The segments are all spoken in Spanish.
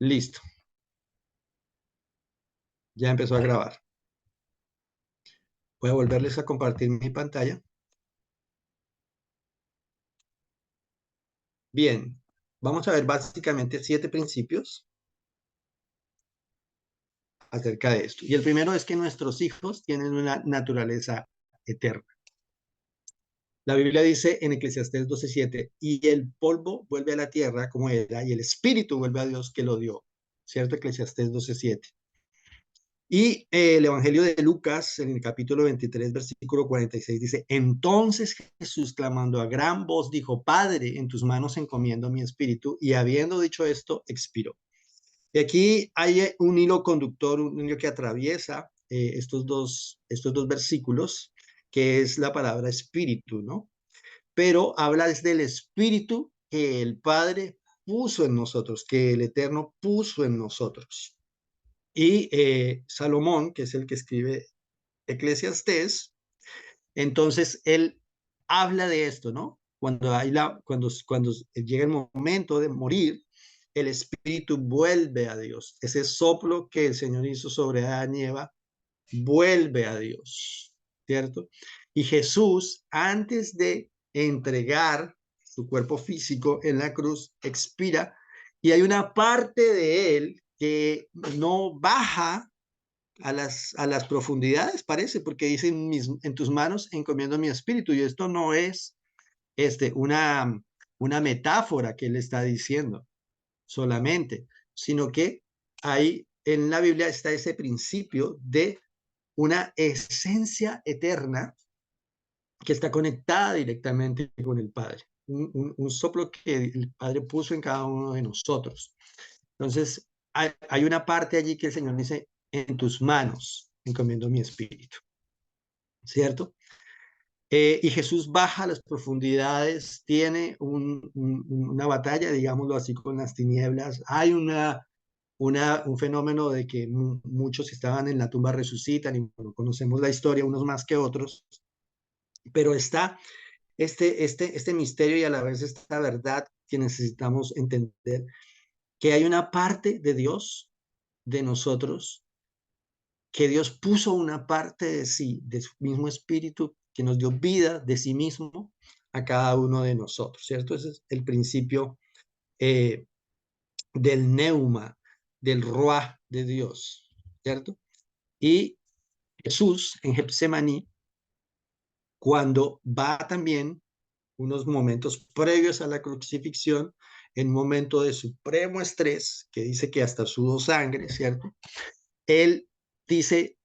Listo, ya empezó a grabar. Voy a volverles a compartir mi pantalla. Bien, vamos a ver básicamente 7 principios acerca de esto. Y el primero es que nuestros hijos tienen una naturaleza eterna. La Biblia dice en Eclesiastés 12:7, y el polvo vuelve a la tierra como era, y el espíritu vuelve a Dios que lo dio. ¿Cierto? Eclesiastés 12:7. Y el Evangelio de Lucas, en el capítulo 23, versículo 46, dice, entonces Jesús, clamando a gran voz, dijo, Padre, en tus manos encomiendo mi espíritu, y habiendo dicho esto, expiró. Y aquí hay un hilo conductor, un hilo que atraviesa estos dos versículos, que es la palabra espíritu, ¿no? Pero habla desde el espíritu que el Padre puso en nosotros, que el Eterno puso en nosotros. Y Salomón, que es el que escribe Eclesiastés, entonces él habla de esto, ¿no? Cuando llega el momento de morir, el espíritu vuelve a Dios. Ese soplo que el Señor hizo sobre Adán y Eva vuelve a Dios, ¿cierto? Y Jesús, antes de entregar su cuerpo físico en la cruz, expira y hay una parte de él que no baja a las profundidades, parece, porque dice, en tus manos encomiendo mi espíritu, y esto no es una metáfora que él está diciendo solamente, sino que ahí en la Biblia está ese principio de una esencia eterna que está conectada directamente con el Padre, un soplo que el Padre puso en cada uno de nosotros. Entonces, hay una parte allí que el Señor dice, en tus manos encomiendo mi espíritu, ¿cierto? Y Jesús baja a las profundidades, tiene una batalla, digámoslo así, con las tinieblas. Hay un fenómeno de que muchos estaban en la tumba resucitan, y bueno, conocemos la historia, unos más que otros, pero está este misterio y a la vez esta verdad que necesitamos entender, que hay una parte de Dios, de nosotros, que Dios puso una parte de sí, de su mismo espíritu, que nos dio vida de sí mismo a cada uno de nosotros, ¿cierto? Ese es el principio eh, del neuma, del ruaj de Dios, ¿cierto? Y Jesús en Getsemaní, cuando va también unos momentos previos a la crucifixión, en un momento de supremo estrés, que dice que hasta sudó sangre, ¿cierto? Él dice,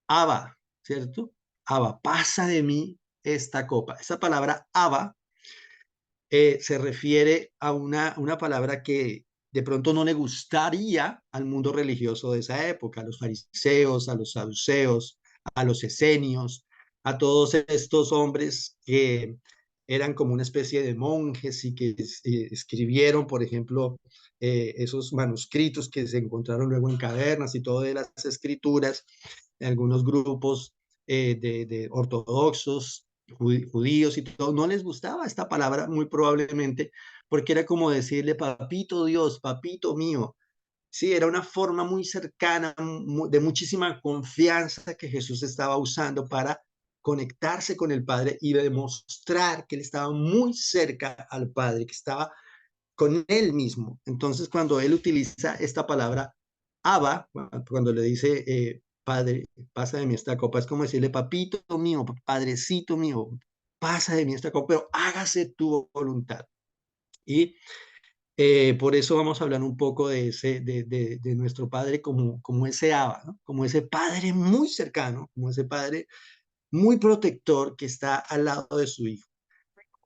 Abba, ¿cierto? Abba, pasa de mí esta copa. Esa palabra Abba se refiere a una palabra que de pronto no le gustaría al mundo religioso de esa época, a los fariseos, a los saduceos, a los esenios, a todos estos hombres que eran como una especie de monjes y que escribieron, por ejemplo, esos manuscritos que se encontraron luego en cavernas y todas las escrituras, de algunos grupos de ortodoxos, judíos y todo, no les gustaba esta palabra muy probablemente porque era como decirle papito Dios, papito mío. Sí, era una forma muy cercana, de muchísima confianza que Jesús estaba usando para conectarse con el Padre y demostrar que él estaba muy cerca al Padre, que estaba con él mismo. Entonces, cuando él utiliza esta palabra, Abba, cuando le dice, Padre, pasa de mí esta copa, es como decirle, papito mío, padrecito mío, pasa de mí esta copa, pero hágase tu voluntad. Y por eso vamos a hablar un poco de nuestro Padre como ese Abba, ¿no? Como ese Padre muy cercano, como ese Padre muy protector que está al lado de su Hijo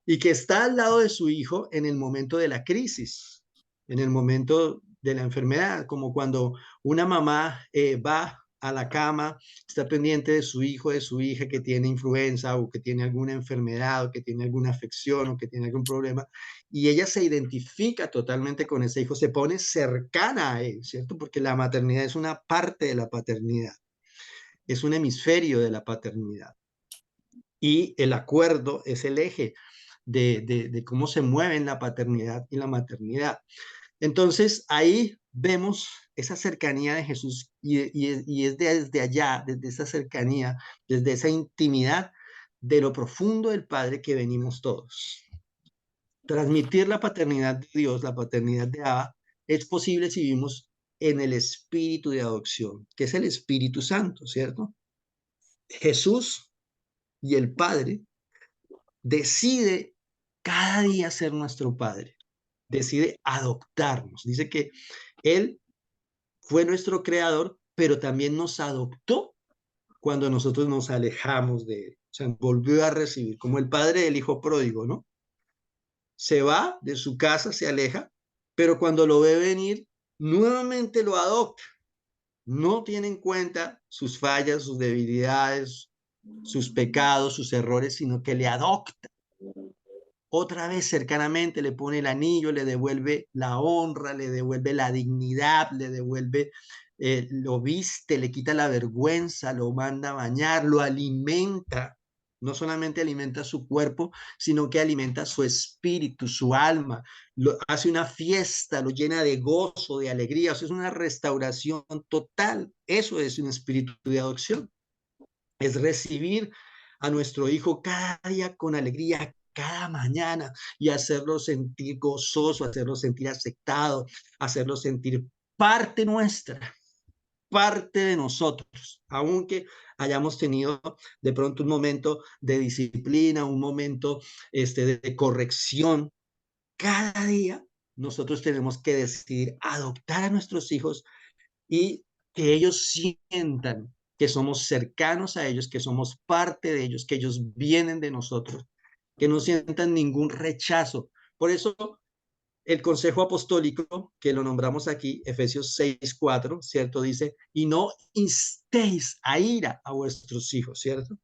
y que está al lado de su hijo en el momento de la crisis, en el momento de la enfermedad, como cuando una mamá va a la cama, está pendiente de su hijo, de su hija que tiene influenza o que tiene alguna enfermedad o que tiene alguna afección o que tiene algún problema, y ella se identifica totalmente con ese hijo, se pone cercana a él, ¿cierto? Porque la maternidad es una parte de la paternidad, es un hemisferio de la paternidad. Y el acuerdo es el eje de cómo se mueven la paternidad y la maternidad. Entonces ahí vemos esa cercanía de Jesús y es desde allá, desde esa cercanía, desde esa intimidad de lo profundo del Padre que venimos todos. Transmitir la paternidad de Dios, la paternidad de Abba, es posible si vivimos en el espíritu de adopción, que es el Espíritu Santo, ¿cierto? Jesús y el Padre decide cada día ser nuestro Padre, decide adoptarnos. Dice que Él fue nuestro creador, pero también nos adoptó cuando nosotros nos alejamos de Él. O sea, volvió a recibir, como el padre del hijo pródigo, ¿no? Se va de su casa, se aleja, pero cuando lo ve venir, nuevamente lo adopta. No tiene en cuenta sus fallas, sus debilidades, sus pecados, sus errores, sino que le adopta. Otra vez cercanamente le pone el anillo, le devuelve la honra, le devuelve la dignidad, le devuelve, lo viste, le quita la vergüenza, lo manda a bañar, lo alimenta. No solamente alimenta su cuerpo, sino que alimenta su espíritu, su alma, hace una fiesta, lo llena de gozo, de alegría. O sea, es una restauración total. Eso es un espíritu de adopción. Es recibir a nuestro hijo cada día con alegría, cada mañana, y hacerlo sentir gozoso, hacerlo sentir aceptado, hacerlo sentir parte nuestra, parte de nosotros, aunque hayamos tenido de pronto un momento de disciplina, un momento de corrección. Cada día nosotros tenemos que decidir adoptar a nuestros hijos y que ellos sientan que somos cercanos a ellos, que somos parte de ellos, que ellos vienen de nosotros, que no sientan ningún rechazo. Por eso el consejo apostólico, que lo nombramos aquí, Efesios 6:4, ¿cierto? Dice, y no instéis a ira a vuestros hijos, ¿cierto?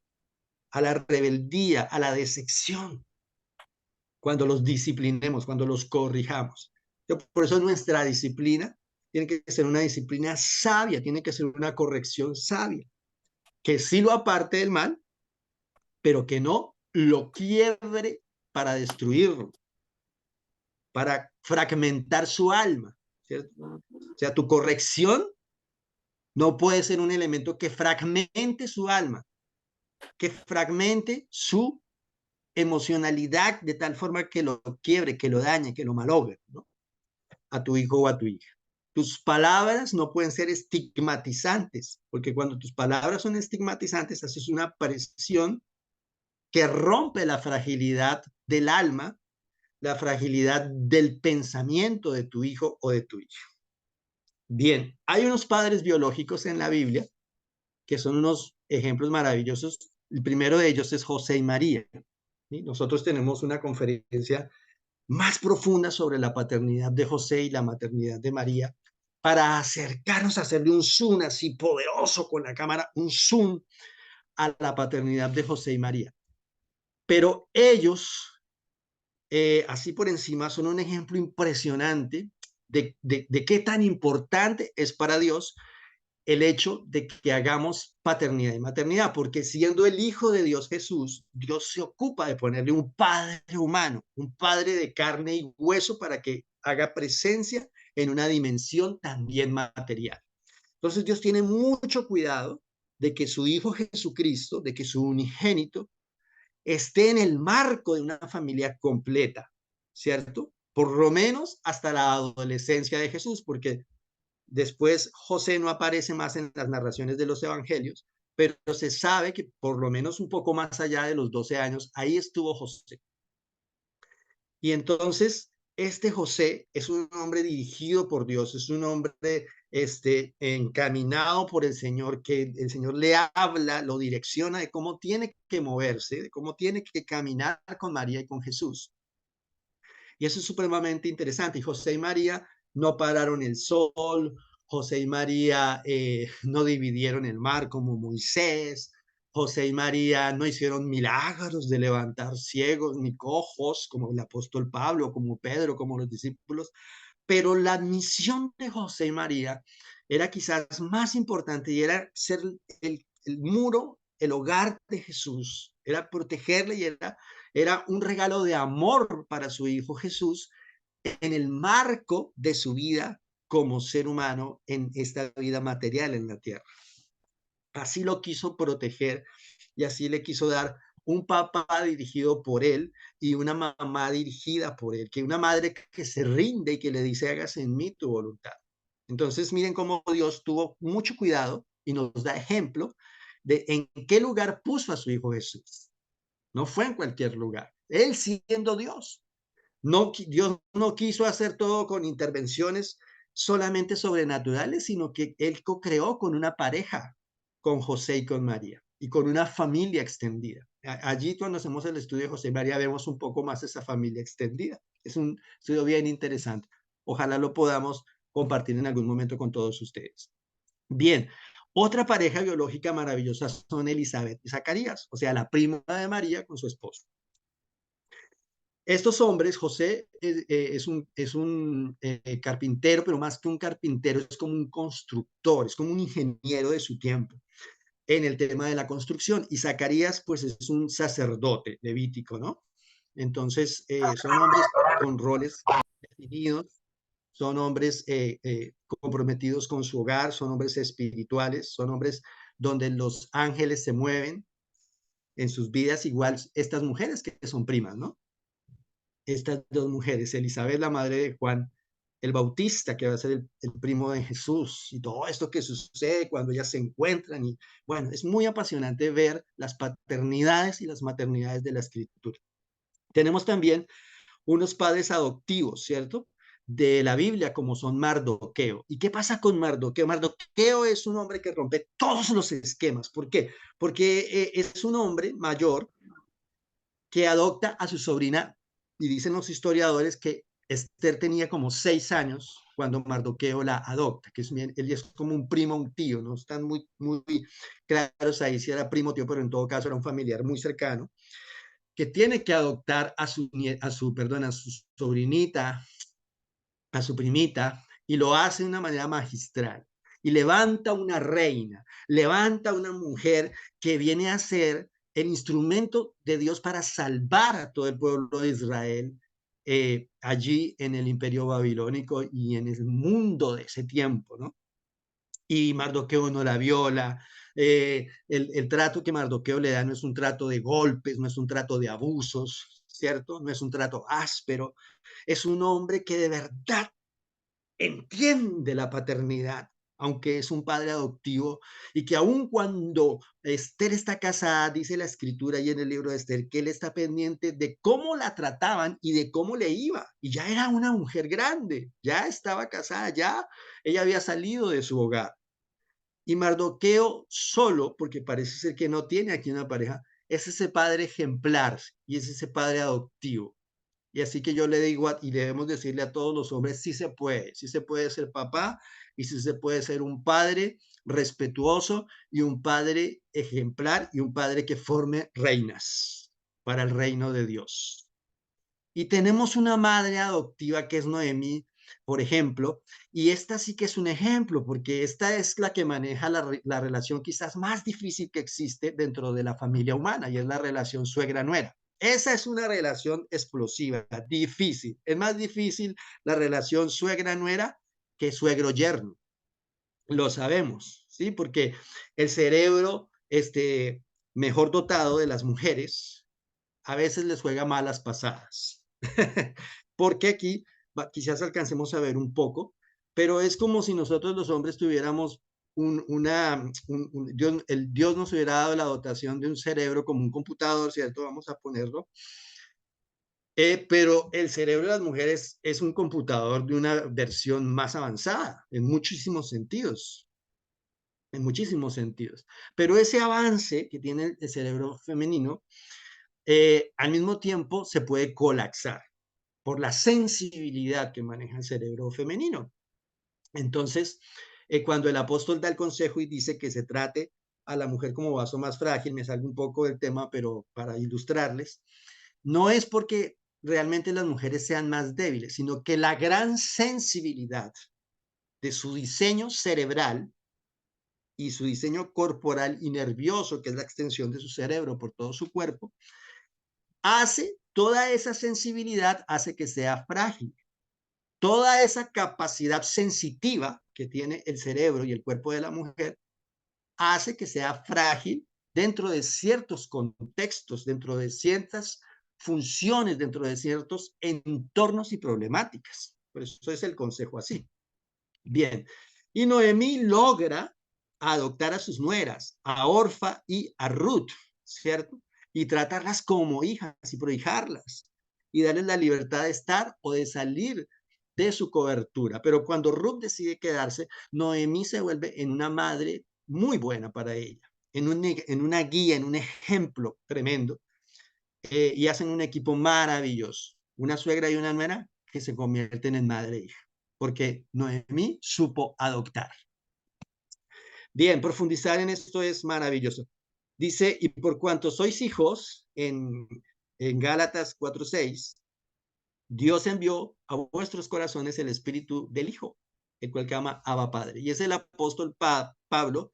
A la rebeldía, a la decepción, cuando los disciplinemos, cuando los corrijamos. Por eso nuestra disciplina tiene que ser una disciplina sabia, tiene que ser una corrección sabia, que sí lo aparte del mal, pero que no lo quiebre para destruirlo, para fragmentar su alma, ¿cierto? O sea, tu corrección no puede ser un elemento que fragmente su alma, que fragmente su emocionalidad de tal forma que lo quiebre, que lo dañe, que lo malogre, ¿no? A tu hijo o a tu hija. Tus palabras no pueden ser estigmatizantes, porque cuando tus palabras son estigmatizantes, haces una presión que rompe la fragilidad del alma, la fragilidad del pensamiento de tu hijo o de tu hija. Bien, hay unos padres biológicos en la Biblia que son unos ejemplos maravillosos. El primero de ellos es José y María. ¿Sí? Nosotros tenemos una conferencia más profunda sobre la paternidad de José y la maternidad de María para acercarnos a hacerle un zoom así poderoso con la cámara, un zoom a la paternidad de José y María. Pero ellos, así por encima, son un ejemplo impresionante de qué tan importante es para Dios el hecho de que hagamos paternidad y maternidad, porque siendo el Hijo de Dios Jesús, Dios se ocupa de ponerle un padre humano, un padre de carne y hueso para que haga presencia en una dimensión también material. Entonces Dios tiene mucho cuidado de que su Hijo Jesucristo, de que su unigénito, esté en el marco de una familia completa, ¿cierto? Por lo menos hasta la adolescencia de Jesús, porque después José no aparece más en las narraciones de los evangelios, pero se sabe que por lo menos un poco más allá de los 12 años, ahí estuvo José. Y entonces, este José es un hombre dirigido por Dios, es un hombre encaminado por el Señor, que el Señor le habla, lo direcciona de cómo tiene que moverse, de cómo tiene que caminar con María y con Jesús. Y eso es supremamente interesante. Y José y María no pararon el sol, José y María no dividieron el mar como Moisés, José y María no hicieron milagros de levantar ciegos ni cojos como el apóstol Pablo, como Pedro, como los discípulos, pero la misión de José y María era quizás más importante y era ser el muro, el hogar de Jesús, era protegerle y era un regalo de amor para su hijo Jesús, en el marco de su vida como ser humano en esta vida material en la tierra. Así lo quiso proteger y así le quiso dar un papá dirigido por él y una mamá dirigida por él, que una madre que se rinde y que le dice, hágase en mí tu voluntad. Entonces, miren cómo Dios tuvo mucho cuidado y nos da ejemplo de en qué lugar puso a su Hijo Jesús. No fue en cualquier lugar. Él siendo Dios. No, Dios no quiso hacer todo con intervenciones solamente sobrenaturales, sino que Él co-creó con una pareja, con José y con María, y con una familia extendida. Allí cuando hacemos el estudio de José y María vemos un poco más esa familia extendida. Es un estudio bien interesante. Ojalá lo podamos compartir en algún momento con todos ustedes. Bien, otra pareja biológica maravillosa son Elizabeth y Zacarías, o sea, la prima de María con su esposo. Estos hombres, José es un carpintero, pero más que un carpintero, es como un constructor, es como un ingeniero de su tiempo en el tema de la construcción. Y Zacarías, pues es un sacerdote levítico, ¿no? Entonces, son hombres con roles definidos, son hombres comprometidos con su hogar, son hombres espirituales, son hombres donde los ángeles se mueven en sus vidas, igual estas mujeres que son primas, ¿no? Estas dos mujeres, Elizabeth, la madre de Juan el Bautista, que va a ser el primo de Jesús, y todo esto que sucede cuando ellas se encuentran. Y bueno, es muy apasionante ver las paternidades y las maternidades de la escritura. Tenemos también unos padres adoptivos, ¿cierto? De la Biblia, como son Mardoqueo. ¿Y qué pasa con Mardoqueo? Mardoqueo es un hombre que rompe todos los esquemas. ¿Por qué? Porque es un hombre mayor que adopta a su sobrina, y dicen los historiadores que Esther tenía como 6 años cuando Mardoqueo la adopta, que es, él es como un primo, un tío, no están muy claros ahí si era primo, tío, pero en todo caso era un familiar muy cercano, que tiene que adoptar a su sobrinita, a su primita, y lo hace de una manera magistral. Y levanta una reina, levanta una mujer que viene a ser el instrumento de Dios para salvar a todo el pueblo de Israel allí en el imperio babilónico y en el mundo de ese tiempo, ¿no? Y Mardoqueo no la viola. El trato que Mardoqueo le da no es un trato de golpes, no es un trato de abusos, ¿cierto? No es un trato áspero. Es un hombre que de verdad entiende la paternidad, aunque es un padre adoptivo, y que aun cuando Esther está casada, dice la escritura y en el libro de Esther, que él está pendiente de cómo la trataban y de cómo le iba. Y ya era una mujer grande, ya estaba casada, ya ella había salido de su hogar. Y Mardoqueo solo, porque parece ser que no tiene aquí una pareja, es ese padre ejemplar y es ese padre adoptivo. Y así que yo le digo, y debemos decirle a todos los hombres, sí se puede ser papá y sí se puede ser un padre respetuoso y un padre ejemplar y un padre que forme reinas para el reino de Dios. Y tenemos una madre adoptiva que es Noemí, por ejemplo, y esta sí que es un ejemplo, porque esta es la que maneja la relación quizás más difícil que existe dentro de la familia humana, y es la relación suegra-nuera. Esa es una relación explosiva, difícil. Es más difícil la relación suegra-nuera que suegro-yerno. Lo sabemos, ¿sí? Porque el cerebro mejor dotado de las mujeres a veces les juega malas pasadas. Porque aquí quizás alcancemos a ver un poco, pero es como si nosotros los hombres tuviéramos Dios, el Dios nos hubiera dado la dotación de un cerebro como un computador, ¿cierto? Vamos a ponerlo. Pero el cerebro de las mujeres es un computador de una versión más avanzada en muchísimos sentidos, en muchísimos sentidos. Pero ese avance que tiene el cerebro femenino, al mismo tiempo se puede colapsar por la sensibilidad que maneja el cerebro femenino. Entonces, cuando el apóstol da el consejo y dice que se trate a la mujer como vaso más frágil, me salgo un poco del tema, pero para ilustrarles, no es porque realmente las mujeres sean más débiles, sino que la gran sensibilidad de su diseño cerebral y su diseño corporal y nervioso, que es la extensión de su cerebro por todo su cuerpo, toda esa sensibilidad hace que sea frágil. toda esa capacidad sensitiva que tiene el cerebro y el cuerpo de la mujer hace que sea frágil dentro de ciertos contextos, dentro de ciertas funciones, dentro de ciertos entornos y problemáticas. Por eso es el consejo así. Bien, y Noemí logra adoptar a sus nueras, a Orfa y a Ruth, ¿cierto? Y tratarlas como hijas y prohijarlas y darles la libertad de estar o de salir de su cobertura. Pero cuando Ruth decide quedarse, Noemí se vuelve en una madre muy buena para ella, en una guía, en un ejemplo tremendo, y hacen un equipo maravilloso, una suegra y una nuera que se convierten en madre e hija, porque Noemí supo adoptar. Bien, profundizar en esto es maravilloso. Dice, y por cuanto sois hijos, en Gálatas 4:6, Dios envió a vuestros corazones el espíritu del Hijo, el cual llama Abba Padre. Y es el apóstol Pablo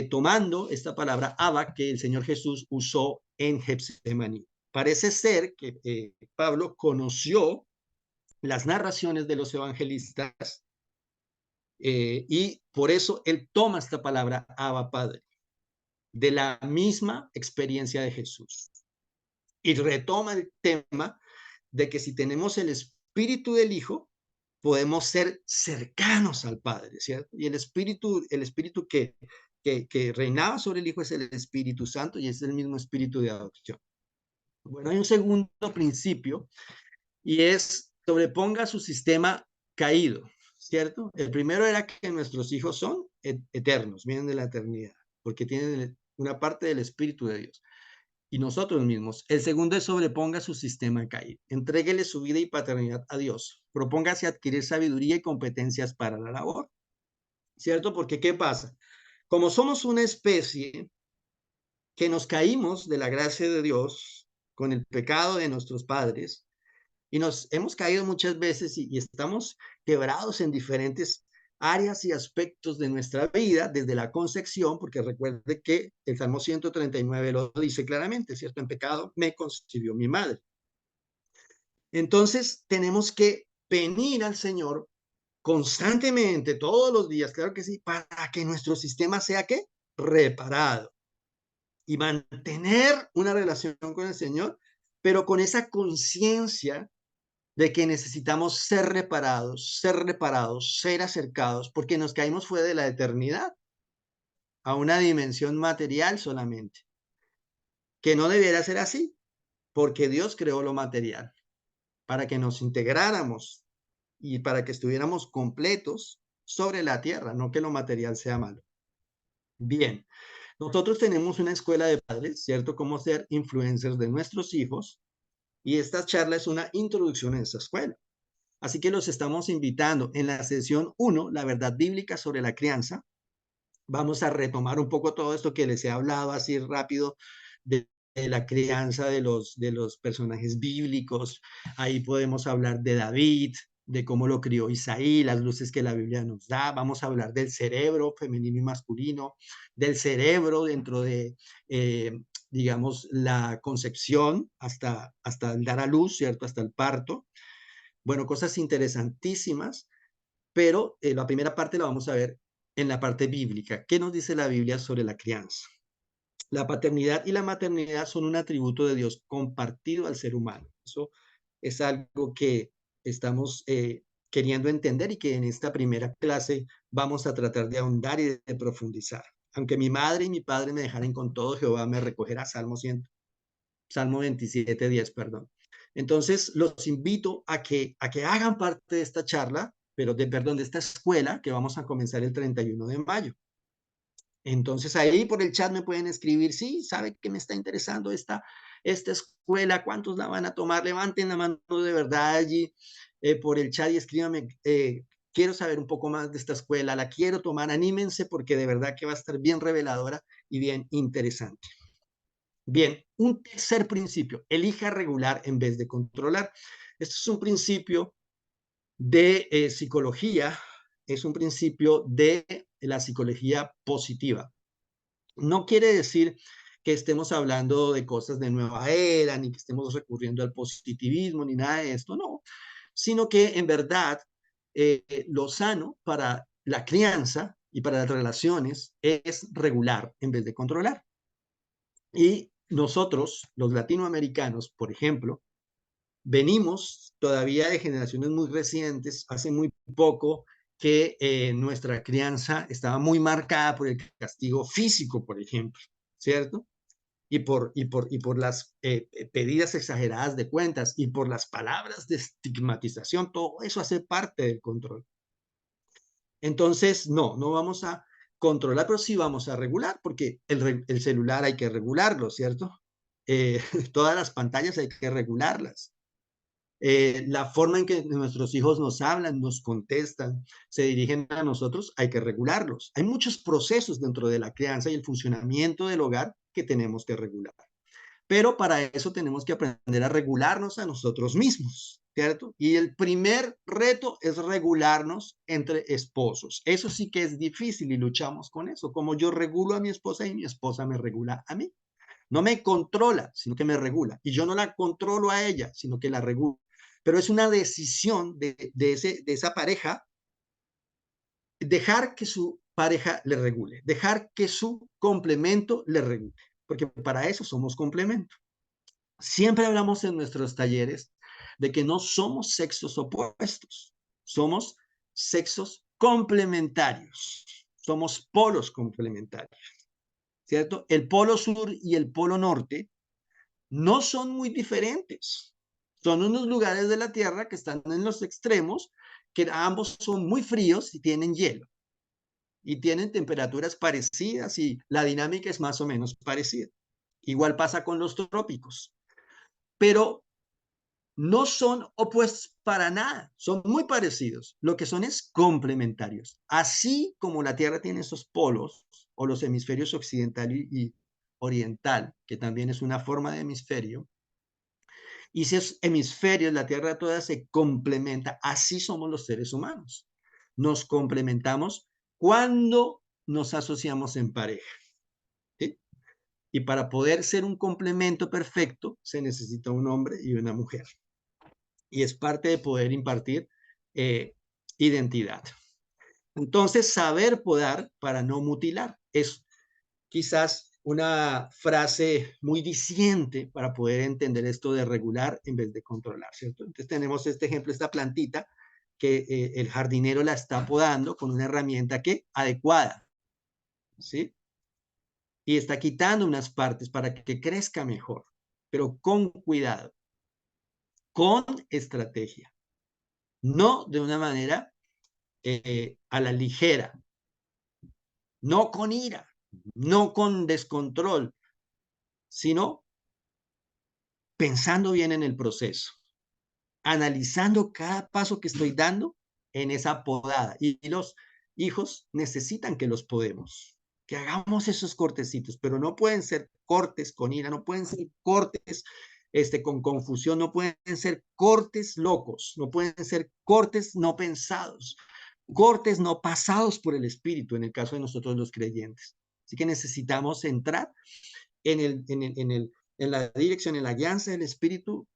tomando esta palabra Abba que el Señor Jesús usó en Getsemaní. Parece ser que Pablo conoció las narraciones de los evangelistas y por eso él toma esta palabra Abba Padre, de la misma experiencia de Jesús. Y retoma el tema de que si tenemos el espíritu del Hijo, podemos ser cercanos al Padre, ¿cierto? Y el espíritu que reinaba sobre el Hijo es el Espíritu Santo y es el mismo espíritu de adopción. Bueno, hay un segundo principio y es sobreponga su sistema caído, ¿cierto? El primero era que nuestros hijos son eternos, vienen de la eternidad, porque tienen una parte del Espíritu de Dios y nosotros mismos. El segundo es sobreponga su sistema caído. Entréguele su vida y paternidad a Dios. Propóngase adquirir sabiduría y competencias para la labor. ¿Cierto? Porque ¿qué pasa? Como somos una especie que nos caímos de la gracia de Dios con el pecado de nuestros padres y nos hemos caído muchas veces y estamos quebrados en diferentes áreas y aspectos de nuestra vida desde la concepción, porque recuerde que el Salmo 139 lo dice claramente, ¿cierto? En pecado me concibió mi madre. Entonces tenemos que venir al Señor constantemente, todos los días, claro que sí, para que nuestro sistema sea ¿qué? Reparado y mantener una relación con el Señor, pero con esa conciencia de que necesitamos ser acercados, porque nos caímos fuera de la eternidad a una dimensión material solamente, que no debiera ser así, porque Dios creó lo material para que nos integráramos y para que estuviéramos completos sobre la tierra, no que lo material sea malo. Bien, nosotros tenemos una escuela de padres, ¿cierto? Cómo ser influencers de nuestros hijos, y esta charla es una introducción a esa escuela. Así que los estamos invitando en la sesión 1, la verdad bíblica sobre la crianza. Vamos a retomar un poco todo esto que les he hablado así rápido de la crianza de los personajes bíblicos. Ahí podemos hablar de David, de cómo lo crió Isaí, las luces que la Biblia nos da. Vamos a hablar del cerebro femenino y masculino, del cerebro dentro de, digamos, la concepción hasta el dar a luz, ¿cierto? Hasta el parto. Bueno, cosas interesantísimas, pero la primera parte la vamos a ver en la parte bíblica. ¿Qué nos dice la Biblia sobre la crianza? La paternidad y la maternidad son un atributo de Dios compartido al ser humano. Eso es algo que estamos queriendo entender y que en esta primera clase vamos a tratar de ahondar y de profundizar. Aunque mi madre y mi padre me dejaren con todo, Jehová me recogerá. Salmo 27:10, perdón. Entonces, los invito a que hagan parte de esta charla, perdón, de esta escuela que vamos a comenzar el 31 de mayo. Entonces, ahí por el chat me pueden escribir, sí, sabe que me está interesando esta escuela, ¿cuántos la van a tomar? Levanten la mano de verdad allí por el chat y escríbanme, quiero saber un poco más de esta escuela, la quiero tomar, anímense porque de verdad que va a estar bien reveladora y bien interesante. Bien, un tercer principio, elija regular en vez de controlar. Esto es un principio de psicología, es un principio de la psicología positiva. No quiere decir que estemos hablando de cosas de nueva era, ni que estemos recurriendo al positivismo, ni nada de esto, no, sino que en verdad lo sano para la crianza y para las relaciones es regular en vez de controlar. Y nosotros, los latinoamericanos, por ejemplo, venimos todavía de generaciones muy recientes, hace muy poco que nuestra crianza estaba muy marcada por el castigo físico, por ejemplo, ¿cierto? Y por las pedidas exageradas de cuentas y por las palabras de estigmatización, todo eso hace parte del control. Entonces, no vamos a controlar, pero sí vamos a regular, porque el celular hay que regularlo, ¿cierto? Todas las pantallas hay que regularlas. La forma en que nuestros hijos nos hablan, nos contestan, se dirigen a nosotros, hay que regularlos. Hay muchos procesos dentro de la crianza y el funcionamiento del hogar que tenemos que regular. Pero para eso tenemos que aprender a regularnos a nosotros mismos, ¿cierto? Y el primer reto es regularnos entre esposos. Eso sí que es difícil y luchamos con eso. Como yo regulo a mi esposa y mi esposa me regula a mí. No me controla, sino que me regula. Y yo no la controlo a ella, sino que la regulo. Pero es una decisión de esa pareja dejar que su pareja le regule, dejar que su complemento le regule, porque para eso somos complemento. Siempre hablamos en nuestros talleres de que no somos sexos opuestos, somos sexos complementarios, somos polos complementarios, ¿cierto? El polo sur y el polo norte no son muy diferentes. Son unos lugares de la Tierra que están en los extremos, que ambos son muy fríos y tienen hielo. Y tienen temperaturas parecidas y la dinámica es más o menos parecida. Igual pasa con los trópicos. Pero no son opuestos para nada, son muy parecidos. Lo que son es complementarios. Así como la Tierra tiene esos polos, o los hemisferios occidental y oriental, que también es una forma de hemisferio, y esos hemisferios, la Tierra toda se complementa. Así somos los seres humanos. Nos complementamos cuando nos asociamos en pareja. ¿Sí? Y para poder ser un complemento perfecto, se necesita un hombre y una mujer. Y es parte de poder impartir identidad. Entonces, saber podar para no mutilar es quizás una frase muy diciente para poder entender esto de regular en vez de controlar, ¿cierto? Entonces tenemos este ejemplo, esta plantita que el jardinero la está podando con una herramienta que adecuada, ¿sí? Y está quitando unas partes para que crezca mejor, pero con cuidado, con estrategia, no de una manera a la ligera, no con ira, no con descontrol, sino pensando bien en el proceso, analizando cada paso que estoy dando en esa podada. Y los hijos necesitan que los podemos, que hagamos esos cortecitos, pero no pueden ser cortes con ira, no pueden ser cortes con confusión, no pueden ser cortes locos, no pueden ser cortes no pensados, cortes no pasados por el Espíritu, en el caso de nosotros los creyentes. Así que necesitamos entrar en la dirección, en la guianza del Espíritu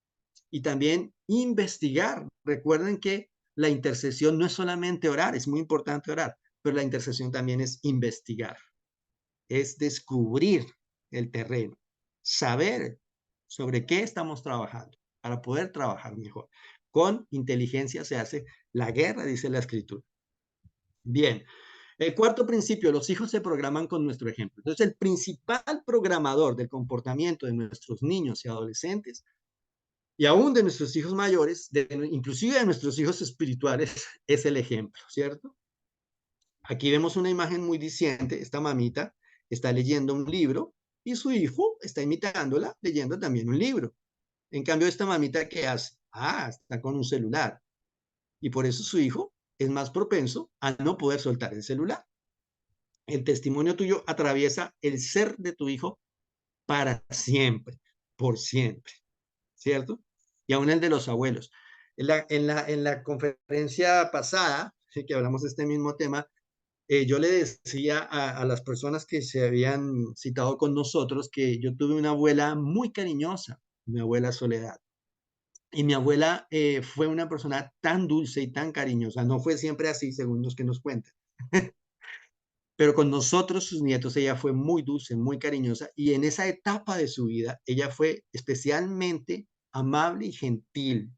y también investigar. Recuerden que la intercesión no es solamente orar, es muy importante orar, pero la intercesión también es investigar, es descubrir el terreno, saber sobre qué estamos trabajando para poder trabajar mejor. Con inteligencia se hace la guerra, dice la Escritura. Bien, el cuarto principio, los hijos se programan con nuestro ejemplo. Entonces, el principal programador del comportamiento de nuestros niños y adolescentes, y aún de nuestros hijos mayores, inclusive de nuestros hijos espirituales, es el ejemplo, ¿cierto? Aquí vemos una imagen muy diciente. Esta mamita está leyendo un libro y su hijo está imitándola leyendo también un libro. En cambio, esta mamita, ¿qué hace? Está con un celular. Y por eso su hijo es más propenso a no poder soltar el celular. El testimonio tuyo atraviesa el ser de tu hijo para siempre, por siempre, ¿cierto? Y aún el de los abuelos. En la conferencia pasada, sí, que hablamos de este mismo tema, yo le decía a las personas que se habían citado con nosotros que yo tuve una abuela muy cariñosa, mi abuela Soledad. Y mi abuela fue una persona tan dulce y tan cariñosa, no fue siempre así, según los que nos cuentan, pero con nosotros, sus nietos, ella fue muy dulce, muy cariñosa, y en esa etapa de su vida, ella fue especialmente amable y gentil.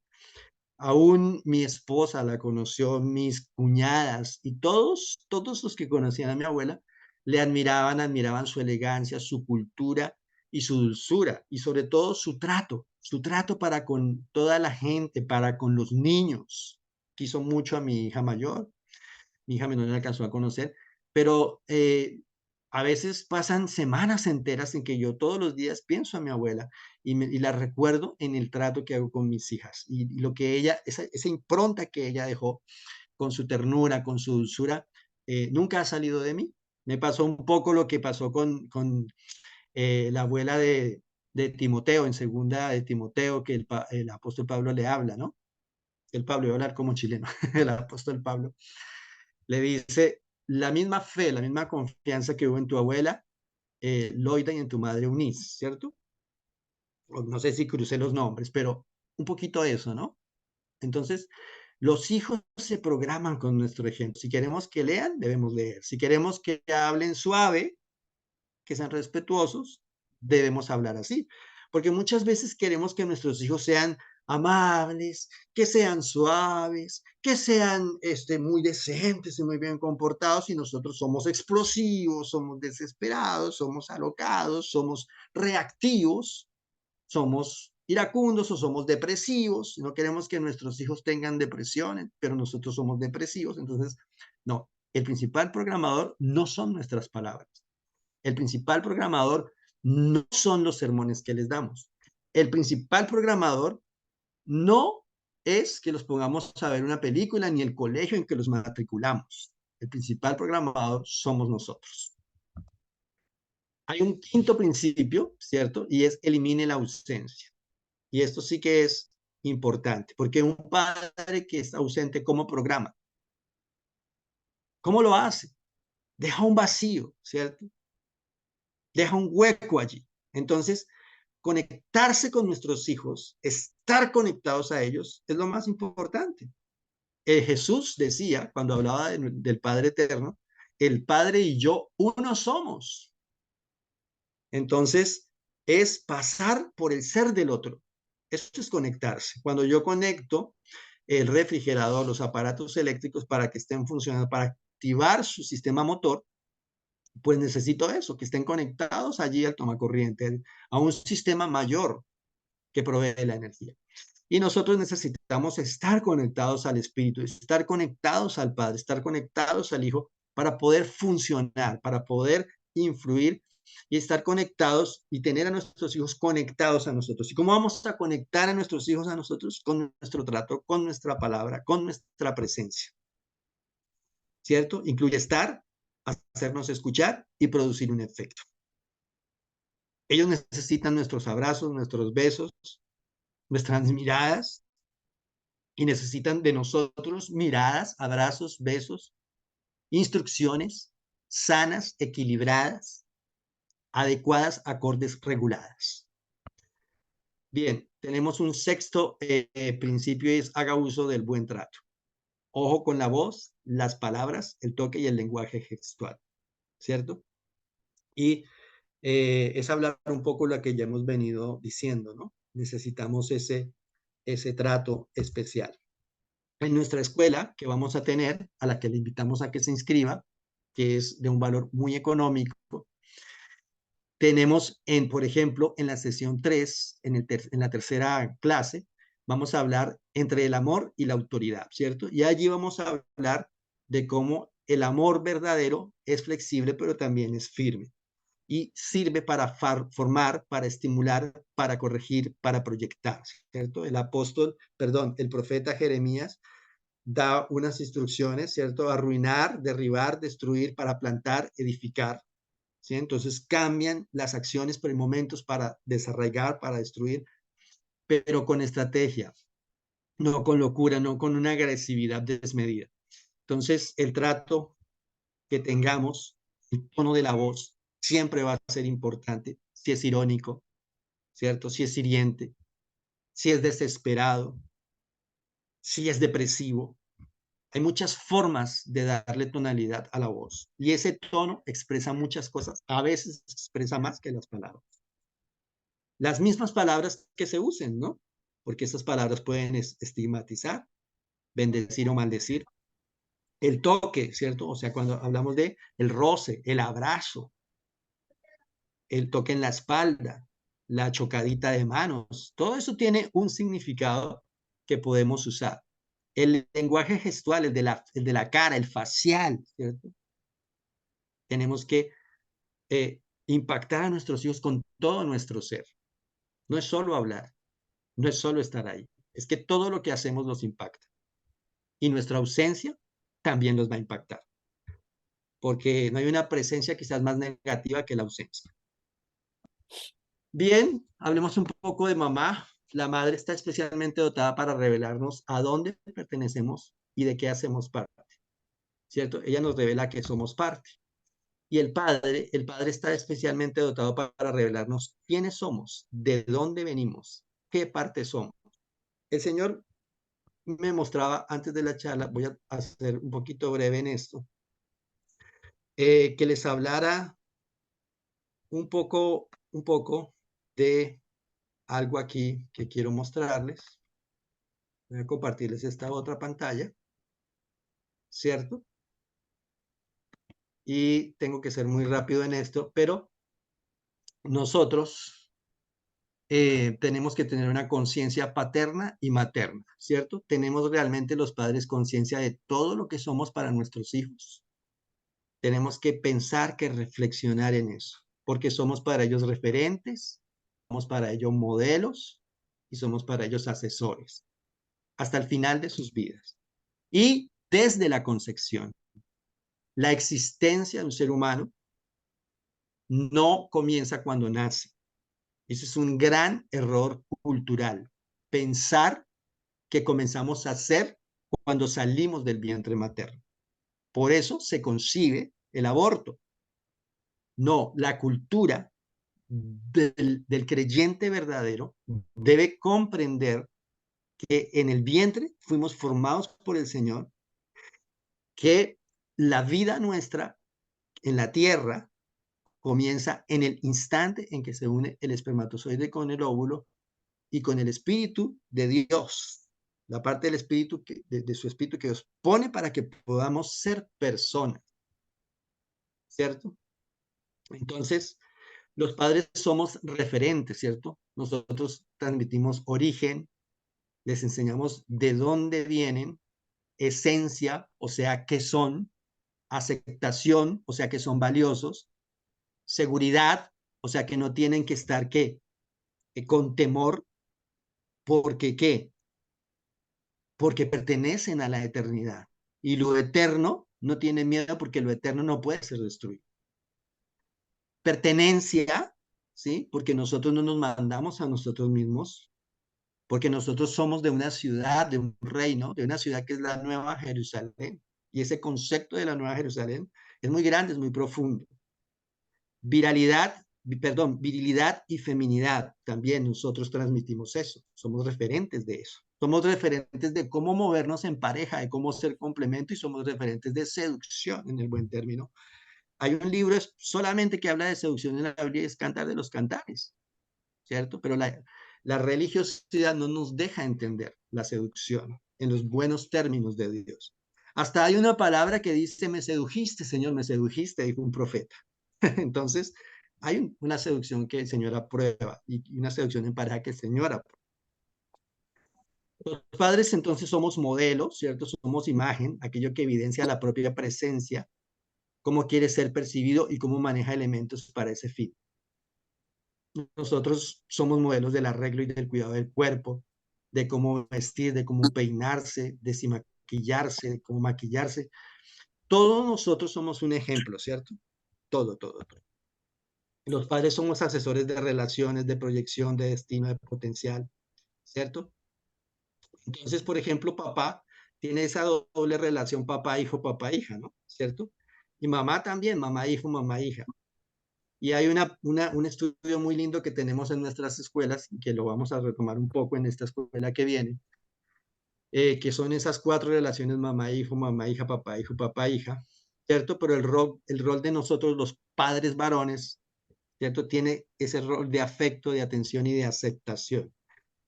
Aún mi esposa la conoció, mis cuñadas y todos los que conocían a mi abuela le admiraban, admiraban su elegancia, su cultura y su dulzura y sobre todo su trato para con toda la gente, para con los niños. Quiso mucho a mi hija mayor, mi hija menor no la alcanzó a conocer, pero a veces pasan semanas enteras en que yo todos los días pienso a mi abuela y la recuerdo en el trato que hago con mis hijas y lo que ella, esa impronta que ella dejó con su ternura, con su dulzura, nunca ha salido de mí. Me pasó un poco lo que pasó con la abuela de Timoteo, en segunda de Timoteo, que el apóstol Pablo le habla, ¿no? El Pablo, voy a hablar como chileno, el apóstol Pablo le dice, la misma fe, la misma confianza que hubo en tu abuela, Loida, y en tu madre Eunice, ¿cierto? O no sé si crucé los nombres, pero un poquito eso, ¿no? Entonces, los hijos se programan con nuestro ejemplo. Si queremos que lean, debemos leer. Si queremos que hablen suave, que sean respetuosos, debemos hablar así. Porque muchas veces queremos que nuestros hijos sean amables, que sean suaves, que sean muy decentes y muy bien comportados y nosotros somos explosivos, somos desesperados, somos alocados, somos reactivos, somos iracundos o somos depresivos. No queremos que nuestros hijos tengan depresiones, pero nosotros somos depresivos. Entonces, no, el principal programador no son nuestras palabras. El principal programador no son los sermones que les damos. El principal programador no es que los pongamos a ver una película ni el colegio en que los matriculamos. El principal programador somos nosotros. Hay un quinto principio, ¿cierto? Y es elimine la ausencia. Y esto sí que es importante, porque un padre que es ausente, ¿cómo programa? ¿Cómo lo hace? Deja un vacío, ¿cierto? Deja un hueco allí. Entonces, conectarse con nuestros hijos, estar conectados a ellos, es lo más importante. Jesús decía, cuando hablaba del Padre Eterno, el Padre y yo uno somos. Entonces, es pasar por el ser del otro. Esto es conectarse. Cuando yo conecto el refrigerador, los aparatos eléctricos para que estén funcionando, para activar su sistema motor, pues necesito eso, que estén conectados allí al tomacorriente, a un sistema mayor que provee la energía. Y nosotros necesitamos estar conectados al Espíritu, estar conectados al Padre, estar conectados al Hijo para poder funcionar, para poder influir y estar conectados y tener a nuestros hijos conectados a nosotros. ¿Y cómo vamos a conectar a nuestros hijos a nosotros? Con nuestro trato, con nuestra palabra, con nuestra presencia. ¿Cierto? Incluye estar, hacernos escuchar y producir un efecto. Ellos necesitan nuestros abrazos, nuestros besos, nuestras miradas y necesitan de nosotros miradas, abrazos, besos, instrucciones sanas, equilibradas, adecuadas, acordes, reguladas. Bien, tenemos un sexto principio y es haga uso del buen trato. Ojo con la voz, las palabras, el toque y el lenguaje gestual, ¿cierto? Y es hablar un poco lo que ya hemos venido diciendo, ¿no? Necesitamos ese trato especial. En nuestra escuela que vamos a tener, a la que le invitamos a que se inscriba, que es de un valor muy económico, tenemos, por ejemplo, en la sesión 3, en la tercera clase, vamos a hablar entre el amor y la autoridad, ¿cierto? Y allí vamos a hablar de cómo el amor verdadero es flexible, pero también es firme y sirve para formar, para estimular, para corregir, para proyectar, ¿cierto? El profeta Jeremías da unas instrucciones, ¿cierto? Arruinar, derribar, destruir, para plantar, edificar, ¿sí? Entonces cambian las acciones por momentos para desarraigar, para destruir, pero con estrategia, no con locura, no con una agresividad desmedida. Entonces, el trato que tengamos, el tono de la voz, siempre va a ser importante, si es irónico, ¿cierto? Si es hiriente, si es desesperado, si es depresivo. Hay muchas formas de darle tonalidad a la voz y ese tono expresa muchas cosas. A veces expresa más que las palabras. Las mismas palabras que se usen, ¿no? Porque esas palabras pueden estigmatizar, bendecir o maldecir. El toque, ¿cierto? O sea, cuando hablamos de el roce, el abrazo, el toque en la espalda, la chocadita de manos, todo eso tiene un significado que podemos usar. El lenguaje gestual, el de la cara, el facial, ¿cierto? Tenemos que impactar a nuestros hijos con todo nuestro ser. No es solo hablar, no es solo estar ahí, es que todo lo que hacemos los impacta. Y nuestra ausencia también los va a impactar, porque no hay una presencia quizás más negativa que la ausencia. Bien, hablemos un poco de mamá. La madre está especialmente dotada para revelarnos a dónde pertenecemos y de qué hacemos parte, ¿cierto? Ella nos revela que somos parte. Y el padre está especialmente dotado para revelarnos quiénes somos, de dónde venimos, qué parte somos. El Señor me mostraba antes de la charla, voy a ser un poquito breve en esto, que les hablara un poco de algo aquí que quiero mostrarles. Voy a compartirles esta otra pantalla, ¿cierto? Y tengo que ser muy rápido en esto, pero nosotros tenemos que tener una conciencia paterna y materna, ¿cierto? Tenemos realmente los padres conciencia de todo lo que somos para nuestros hijos. Tenemos que pensar, que reflexionar en eso, porque somos para ellos referentes, somos para ellos modelos y somos para ellos asesores, hasta el final de sus vidas. Y desde la concepción, la existencia de un ser humano no comienza cuando nace. Ese es un gran error cultural. Pensar que comenzamos a hacer cuando salimos del vientre materno. Por eso se concibe el aborto. No, la cultura del creyente verdadero debe comprender que en el vientre fuimos formados por el Señor, que la vida nuestra en la tierra comienza en el instante en que se une el espermatozoide con el óvulo y con el Espíritu de Dios, la parte del Espíritu, de su Espíritu que Dios pone para que podamos ser personas, ¿cierto? Entonces, los padres somos referentes, ¿cierto? Nosotros transmitimos origen, les enseñamos de dónde vienen, esencia, o sea, qué son, aceptación, o sea, que son valiosos, seguridad, o sea, que no tienen que estar, ¿qué? Con temor, porque, ¿qué? Porque pertenecen a la eternidad. Y lo eterno no tiene miedo porque lo eterno no puede ser destruido. Pertenencia, ¿sí? Porque nosotros no nos mandamos a nosotros mismos, porque nosotros somos de una ciudad, de un reino, de una ciudad que es la Nueva Jerusalén. Y ese concepto de la Nueva Jerusalén es muy grande, es muy profundo. Virilidad y feminidad, también nosotros transmitimos eso, somos referentes de eso. Somos referentes de cómo movernos en pareja, de cómo ser complemento y somos referentes de seducción en el buen término. Hay un libro solamente que habla de seducción en la Biblia y es Cantar de los Cantares, ¿cierto? Pero la religiosidad no nos deja entender la seducción en los buenos términos de Dios. Hasta hay una palabra que dice, me sedujiste, Señor, me sedujiste, dijo un profeta. Entonces, hay una seducción que el Señor aprueba y una seducción en pareja que el Señor aprueba. Los padres entonces somos modelos, ¿cierto? Somos imagen, aquello que evidencia la propia presencia, cómo quiere ser percibido y cómo maneja elementos para ese fin. Nosotros somos modelos del arreglo y del cuidado del cuerpo, de cómo vestir, de cómo peinarse, de si maquillarse, de cómo maquillarse. Todos nosotros somos un ejemplo, ¿cierto? Todo, todo, todo. Los padres somos asesores de relaciones, de proyección, de destino, de potencial, ¿cierto? Entonces, por ejemplo, papá tiene esa doble relación papá-hijo, papá-hija, ¿no? ¿Cierto? Y mamá también, mamá-hijo, mamá-hija. Y hay un estudio muy lindo que tenemos en nuestras escuelas, que lo vamos a retomar un poco en esta escuela que viene, que son esas 4 relaciones mamá-hija, papá-hija, ¿cierto? Pero el rol de nosotros, los padres varones, ¿cierto? Tiene ese rol de afecto, de atención y de aceptación.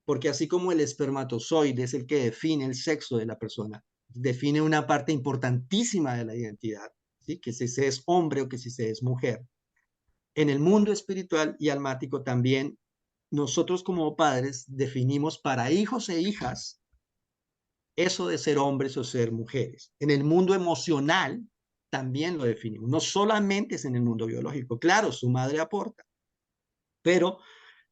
Porque así como el espermatozoide es el que define el sexo de la persona, define una parte importantísima de la identidad, ¿sí? Que si se es hombre o que si se es mujer. En el mundo espiritual y almático también, nosotros como padres definimos para hijos e hijas eso de ser hombres o ser mujeres. En el mundo emocional también lo definimos. No solamente es en el mundo biológico. Claro, su madre aporta, pero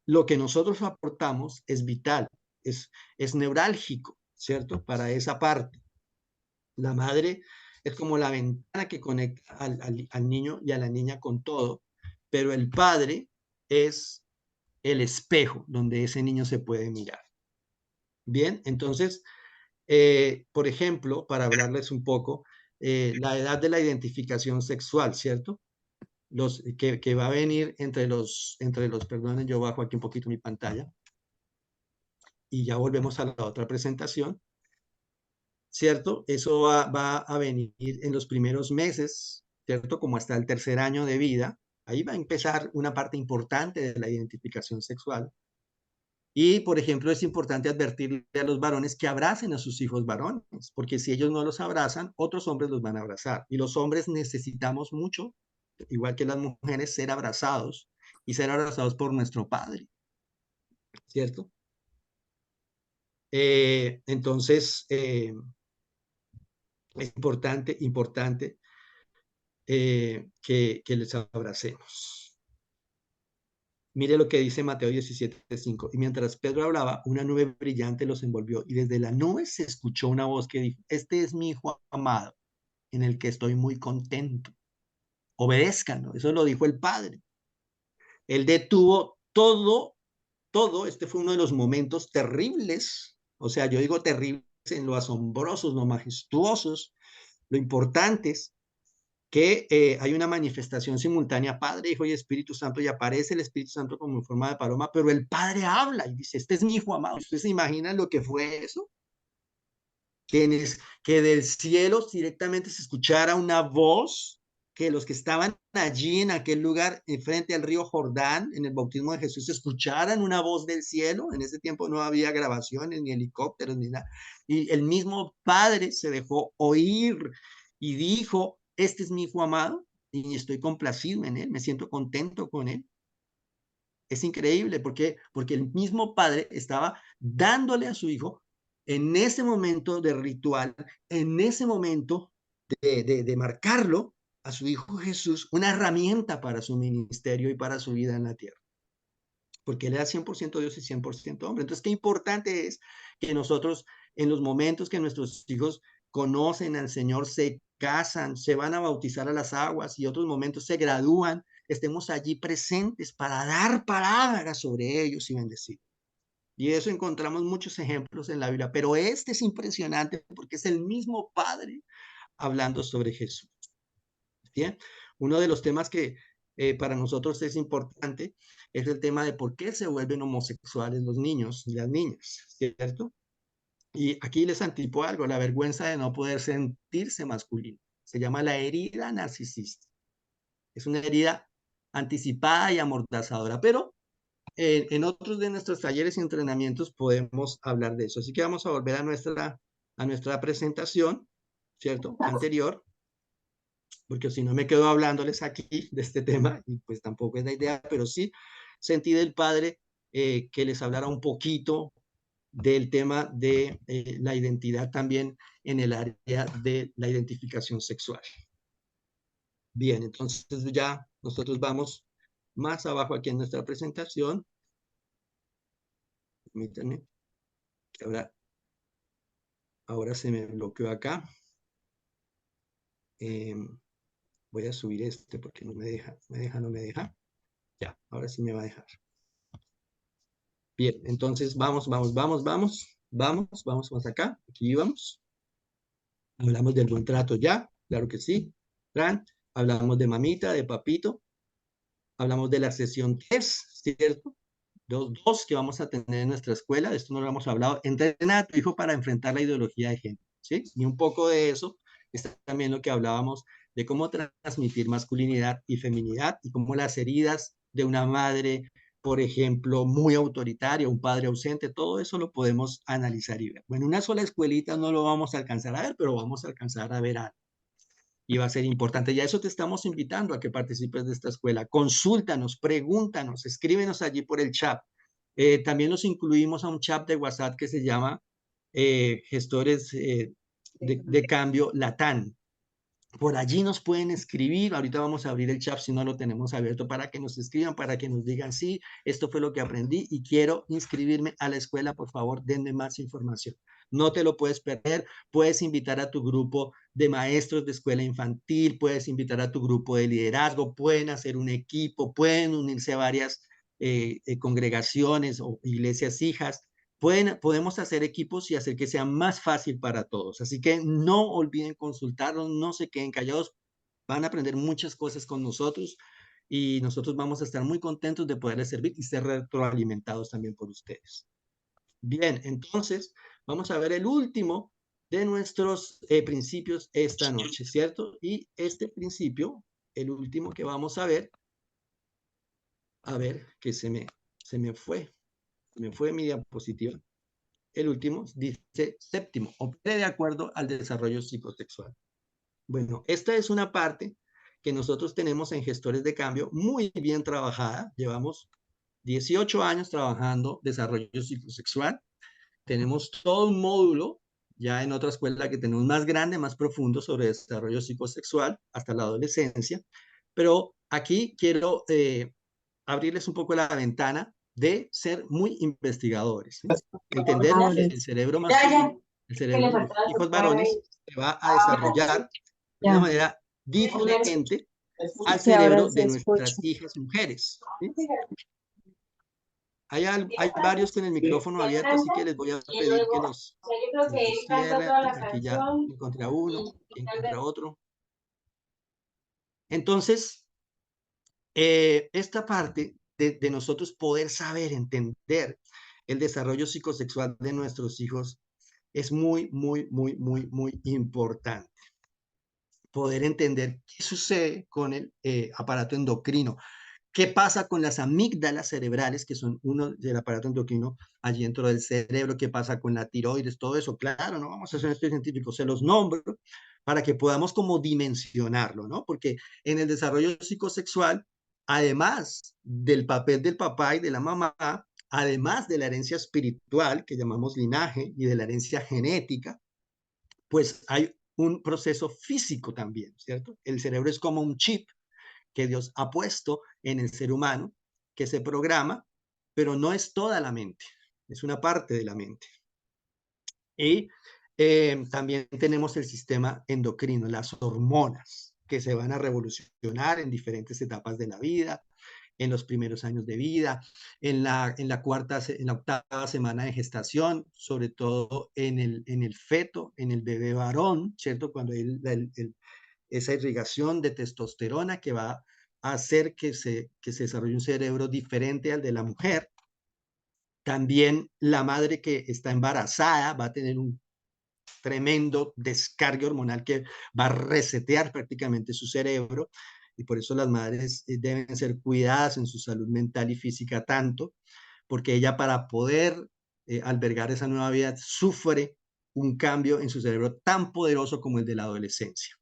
lo que nosotros aportamos es vital, es neurálgico, ¿cierto? Para esa parte. La madre es como la ventana que conecta al niño y a la niña con todo, pero el padre es el espejo donde ese niño se puede mirar. Bien, entonces, por ejemplo, para hablarles un poco, la edad de la identificación sexual, ¿cierto? Que va a venir perdonen, yo bajo aquí un poquito mi pantalla y ya volvemos a la otra presentación, ¿cierto? Eso va a venir en los primeros meses, ¿cierto? Como hasta el tercer año de vida. Ahí va a empezar una parte importante de la identificación sexual. Y, por ejemplo, es importante advertirle a los varones que abracen a sus hijos varones, porque si ellos no los abrazan, otros hombres los van a abrazar. Y los hombres necesitamos mucho, igual que las mujeres, ser abrazados y ser abrazados por nuestro padre, ¿cierto? Entonces, es importante que les abracemos. Mire lo que dice Mateo 17:5. Y mientras Pedro hablaba, una nube brillante los envolvió y desde la nube se escuchó una voz que dijo, este es mi hijo amado, en el que estoy muy contento. Obedézcanlo. Eso lo dijo el Padre. Él detuvo todo. Este fue uno de los momentos terribles. O sea, yo digo terribles en lo asombrosos, lo majestuosos, lo importantes, que hay una manifestación simultánea, Padre, Hijo y Espíritu Santo, y aparece el Espíritu Santo como en forma de paloma, pero el Padre habla y dice, este es mi Hijo amado. ¿Ustedes se imaginan lo que fue eso? Que del cielo directamente se escuchara una voz, que los que estaban allí en aquel lugar, frente al río Jordán, en el bautismo de Jesús, escucharan una voz del cielo. En ese tiempo no había grabaciones, ni helicópteros, ni nada. Y el mismo Padre se dejó oír y dijo, este es mi Hijo amado, y estoy complacido en él, me siento contento con él. Es increíble porque el mismo padre estaba dándole a su hijo en ese momento de ritual, en ese momento de marcarlo a su hijo Jesús, una herramienta para su ministerio y para su vida en la tierra. Porque él era 100% Dios y 100% hombre. Entonces, qué importante es que nosotros, en los momentos que nuestros hijos conocen al Señor, se casan, se van a bautizar a las aguas y otros momentos se gradúan, estemos allí presentes para dar palabras sobre ellos y bendecir. Y eso encontramos muchos ejemplos en la Biblia, pero este es impresionante porque es el mismo Padre hablando sobre Jesús. ¿Bien? Uno de los temas que para nosotros es importante es el tema de por qué se vuelven homosexuales los niños y las niñas, ¿cierto? Y aquí les anticipo algo, la vergüenza de no poder sentirse masculino. Se llama la herida narcisista. Es una herida anticipada y amordazadora, pero en otros de nuestros talleres y entrenamientos podemos hablar de eso. Así que vamos a volver a nuestra presentación, ¿cierto? Anterior, porque si no me quedo hablándoles aquí de este tema y pues tampoco es la idea, pero sí sentí del Padre que les hablara un poquito del tema de la identidad también en el área de la identificación sexual. Bien, entonces ya nosotros vamos más abajo aquí en nuestra presentación. Permítanme, que ahora se me bloqueó acá. Voy a subir este porque no me deja. Ya, ahora sí me va a dejar. Bien, entonces vamos acá. Aquí vamos. Hablamos del buen trato ya, claro que sí. Fran, hablamos de mamita, de papito. Hablamos de la sesión 3, ¿cierto? Dos que vamos a tener en nuestra escuela, de esto no lo hemos hablado. Entrena a tu hijo para enfrentar la ideología de género, ¿sí? Y un poco de eso está también lo que hablábamos de cómo transmitir masculinidad y feminidad y cómo las heridas de una madre, por ejemplo, muy autoritaria, un padre ausente, todo eso lo podemos analizar y ver. Bueno, una sola escuelita no lo vamos a alcanzar a ver, pero vamos a alcanzar a ver algo y va a ser importante. Ya eso te estamos invitando a que participes de esta escuela. Consúltanos, pregúntanos, escríbenos allí por el chat. También los incluimos a un chat de WhatsApp que se llama Gestores de Cambio Latán. Por allí nos pueden escribir, ahorita vamos a abrir el chat si no lo tenemos abierto para que nos escriban, para que nos digan, sí, esto fue lo que aprendí y quiero inscribirme a la escuela, por favor, denme más información. No te lo puedes perder, puedes invitar a tu grupo de maestros de escuela infantil, puedes invitar a tu grupo de liderazgo, pueden hacer un equipo, pueden unirse a varias congregaciones o iglesias hijas, podemos hacer equipos y hacer que sea más fácil para todos. Así que no olviden consultarnos, no se queden callados, van a aprender muchas cosas con nosotros y nosotros vamos a estar muy contentos de poderles servir y ser retroalimentados también por ustedes. Bien, entonces vamos a ver el último de nuestros principios esta noche, ¿cierto? Y este principio, el último que vamos a ver que se me fue mi diapositiva. El último dice séptimo, opere de acuerdo al desarrollo psicosexual. Bueno, esta es una parte que nosotros tenemos en Gestores de Cambio muy bien trabajada. Llevamos 18 años trabajando desarrollo psicosexual. Tenemos todo un módulo ya en otra escuela que tenemos más grande, más profundo sobre desarrollo psicosexual hasta la adolescencia. Pero aquí quiero abrirles un poco la ventana de ser muy investigadores, ¿sí? Entender que el cerebro masculino, el cerebro de los hijos varones, se va a desarrollar de una Ya, manera diferente al sí, ahora cerebro se de escucha. nuestras hijas mujeres, ¿sí? Hay varios con el micrófono abierto, así que les voy a pedir que los cierren. Aquí ya encontré a uno, aquí encontré a otro. Entonces, esta parte de nosotros poder saber, entender el desarrollo psicosexual de nuestros hijos es muy, muy, muy, muy, muy importante. Poder entender qué sucede con el aparato endocrino, qué pasa con las amígdalas cerebrales, que son uno del aparato endocrino allí dentro del cerebro, qué pasa con la tiroides, todo eso. Claro, no vamos a hacer estudios científicos, se los nombro para que podamos como dimensionarlo, ¿no? Porque en el desarrollo psicosexual, además del papel del papá y de la mamá, además de la herencia espiritual que llamamos linaje y de la herencia genética, pues hay un proceso físico también, ¿cierto? El cerebro es como un chip que Dios ha puesto en el ser humano, que se programa, pero no es toda la mente, es una parte de la mente. Y también tenemos el sistema endocrino, las hormonas, que se van a revolucionar en diferentes etapas de la vida, en los primeros años de vida, en la octava semana de gestación, sobre todo en el feto, en el bebé varón, ¿cierto? Cuando esa irrigación de testosterona que va a hacer que se desarrolle un cerebro diferente al de la mujer. También la madre que está embarazada va a tener un tremendo descargue hormonal que va a resetear prácticamente su cerebro y por eso las madres deben ser cuidadas en su salud mental y física tanto, porque ella para poder albergar esa nueva vida sufre un cambio en su cerebro tan poderoso como el de la adolescencia.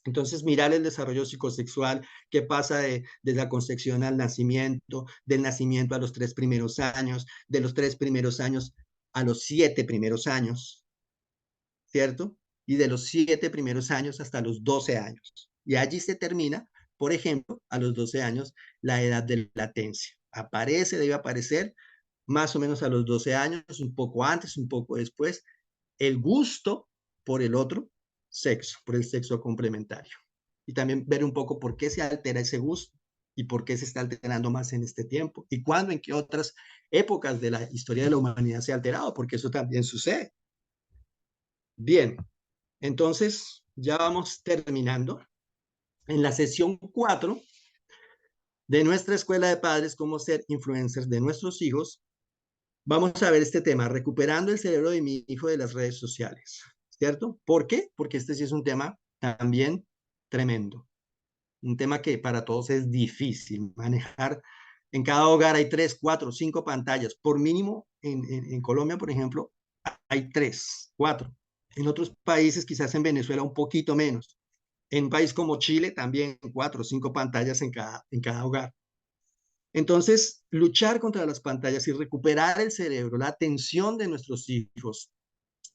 Entonces, mirar el desarrollo psicosexual, qué pasa de la concepción al nacimiento, del nacimiento a los 3 primeros años, de los 3 primeros años a los 7 primeros años, ¿cierto? Y de los 7 primeros años hasta los 12 años. Y allí se termina, por ejemplo, a los 12 años, la edad de latencia. Aparece, debe aparecer más o menos a los 12 años, un poco antes, un poco después, el gusto por el otro sexo, por el sexo complementario. Y también ver un poco por qué se altera ese gusto y por qué se está alterando más en este tiempo y cuándo, en qué otras épocas de la historia de la humanidad se ha alterado, porque eso también sucede. Bien, entonces ya vamos terminando. En la sesión 4 de nuestra escuela de padres, cómo ser influencers de nuestros hijos, vamos a ver este tema, recuperando el cerebro de mi hijo de las redes sociales, ¿cierto? ¿Por qué? Porque este sí es un tema también tremendo, un tema que para todos es difícil manejar. En cada hogar hay 3, 4, 5 pantallas, por mínimo en Colombia, por ejemplo, hay 3, 4. En otros países, quizás en Venezuela, un poquito menos. En un país como Chile, también 4 o 5 pantallas en cada hogar. Entonces, luchar contra las pantallas y recuperar el cerebro, la atención de nuestros hijos,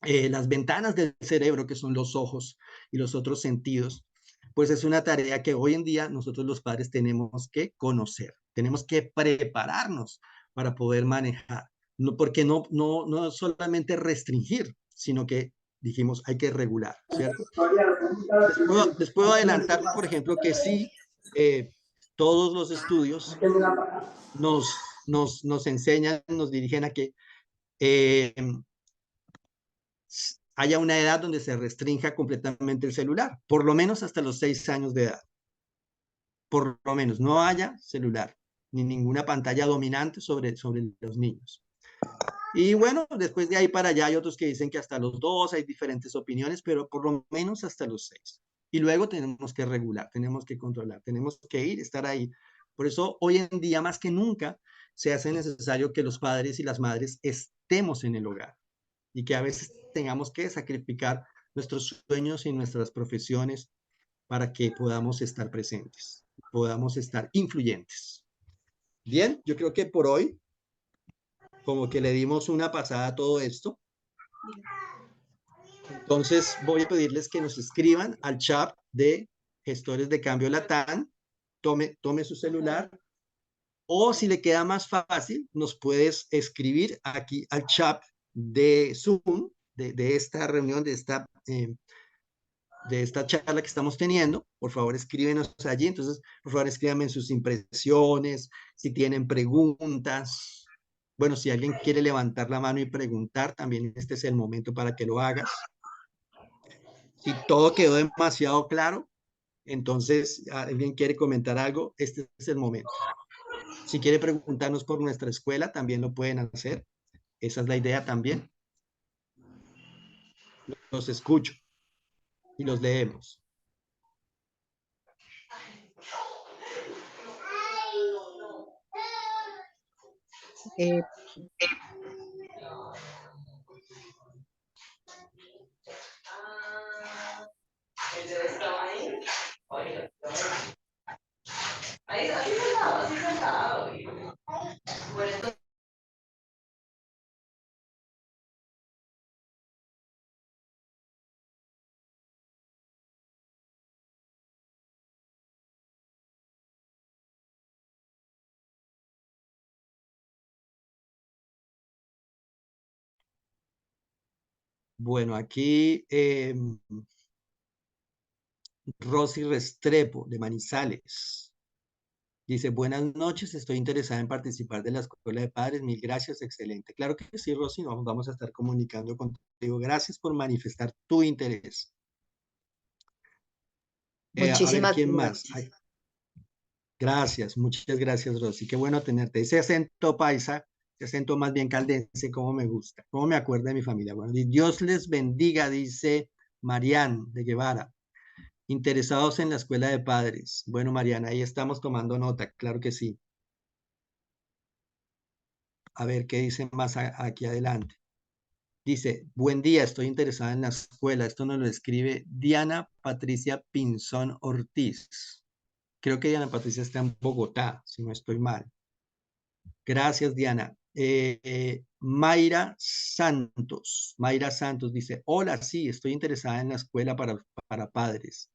las ventanas del cerebro, que son los ojos y los otros sentidos, pues es una tarea que hoy en día nosotros los padres tenemos que conocer, tenemos que prepararnos para poder manejar, no, porque no solamente restringir, sino que dijimos hay que regular, ¿cierto? Les puedo adelantar, por ejemplo, que sí, todos los estudios nos enseñan, nos dirigen a que eh, haya una edad donde se restrinja completamente el celular, por lo menos hasta los 6 años de edad. Por lo menos no haya celular, ni ninguna pantalla dominante sobre los niños. Y bueno, después de ahí para allá hay otros que dicen que hasta los 2 hay diferentes opiniones, pero por lo menos hasta los 6. Y luego tenemos que regular, tenemos que controlar, tenemos que ir, estar ahí. Por eso hoy en día más que nunca se hace necesario que los padres y las madres estemos en el hogar y que a veces tengamos que sacrificar nuestros sueños y nuestras profesiones para que podamos estar presentes, podamos estar influyentes. Bien, yo creo que por hoy como que le dimos una pasada a todo esto. Entonces voy a pedirles que nos escriban al chat de Gestores de Cambio Latam, tome su celular, o si le queda más fácil, nos puedes escribir aquí al chat de Zoom, de esta reunión, de esta charla que estamos teniendo. Por favor, escríbenos allí. Entonces, por favor, escríbanme sus impresiones, si tienen preguntas. Bueno, si alguien quiere levantar la mano y preguntar, también este es el momento para que lo hagas. Si todo quedó demasiado claro, entonces alguien quiere comentar algo, este es el momento. Si quiere preguntarnos por nuestra escuela, también lo pueden hacer. Esa es la idea también. Los escucho y los leemos. Eh, Bueno, aquí Rosy Restrepo, de Manizales. Dice, buenas noches, estoy interesada en participar de la Escuela de Padres. Mil gracias, excelente. Claro que sí, Rosy, vamos a estar comunicando contigo. Gracias por manifestar tu interés. A ver, Muchísimas ¿quién más? gracias. Ay, gracias, muchas gracias, Rosy. Qué bueno tenerte. Ese acento paisa, ese acento más bien caldense, cómo me gusta, cómo me acuerda de mi familia. Bueno, y Dios les bendiga, dice Marian de Guevara. Interesados en la escuela de padres. Bueno, Mariana, ahí estamos tomando nota, claro que sí. A ver qué dice más aquí adelante. Dice, buen día, estoy interesada en la escuela. Esto nos lo escribe Diana Patricia Pinzón Ortiz. Creo que Diana Patricia está en Bogotá, si no estoy mal. Gracias, Diana. Mayra Santos. Mayra Santos dice, hola, sí, estoy interesada en la escuela para padres.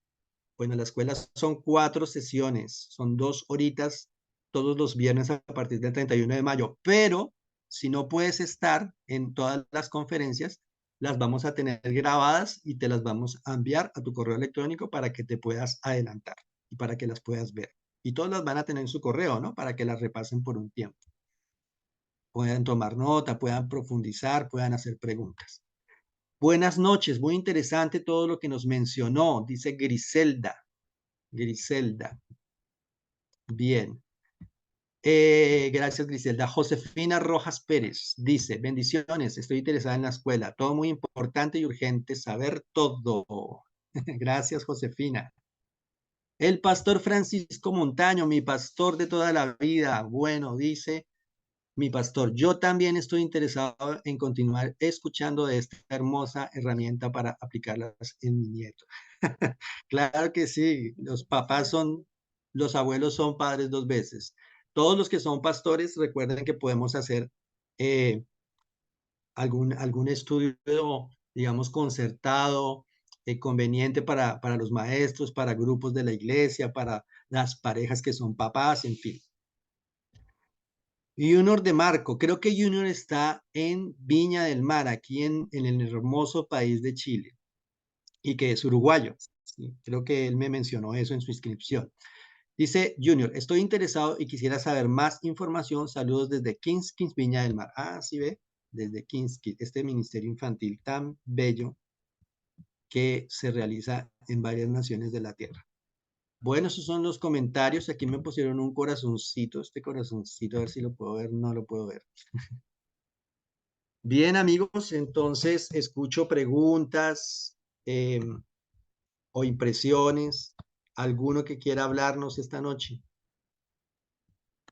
Bueno, las escuelas son 4 sesiones, son 2 horitas todos los viernes a partir del 31 de mayo, pero si no puedes estar en todas las conferencias, las vamos a tener grabadas y te las vamos a enviar a tu correo electrónico para que te puedas adelantar y para que las puedas ver. Y todas las van a tener en su correo, ¿no? Para que las repasen por un tiempo. Puedan tomar nota, puedan profundizar, puedan hacer preguntas. Buenas noches, muy interesante todo lo que nos mencionó, dice Griselda. Griselda. Bien. Gracias, Griselda. Josefina Rojas Pérez dice, bendiciones, estoy interesada en la escuela. Todo muy importante y urgente, saber todo. Gracias, Josefina. El pastor Francisco Montaño, mi pastor de toda la vida. Bueno, dice mi pastor, yo también estoy interesado en continuar escuchando de esta hermosa herramienta para aplicarlas en mi nieto. Claro que sí, los abuelos son padres dos veces. Todos los que son pastores, recuerden que podemos hacer eh, algún estudio, digamos, concertado, conveniente para los maestros, para grupos de la iglesia, para las parejas que son papás, en fin. Junior de Marco, creo que Junior está en Viña del Mar, aquí en el hermoso país de Chile, y que es uruguayo. Sí, creo que él me mencionó eso en su inscripción. Dice Junior, estoy interesado y quisiera saber más información. Saludos desde Kings, Viña del Mar. Ah, sí ve, desde Kings, este ministerio infantil tan bello que se realiza en varias naciones de la tierra. Bueno, esos son los comentarios. Aquí me pusieron un corazoncito. Este corazoncito, a ver si lo puedo ver. No lo puedo ver. Bien, amigos, entonces escucho preguntas o impresiones. ¿Alguno que quiera hablarnos esta noche?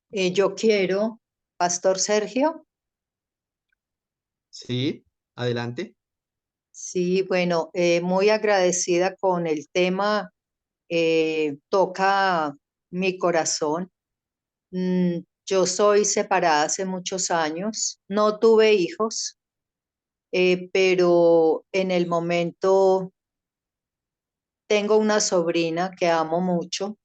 Yo quiero, Pastor Sergio. Sí, adelante. Sí, bueno, muy agradecida con el tema. Toca mi corazón. Yo soy separada hace muchos años. No tuve hijos, pero en el momento tengo una sobrina que amo mucho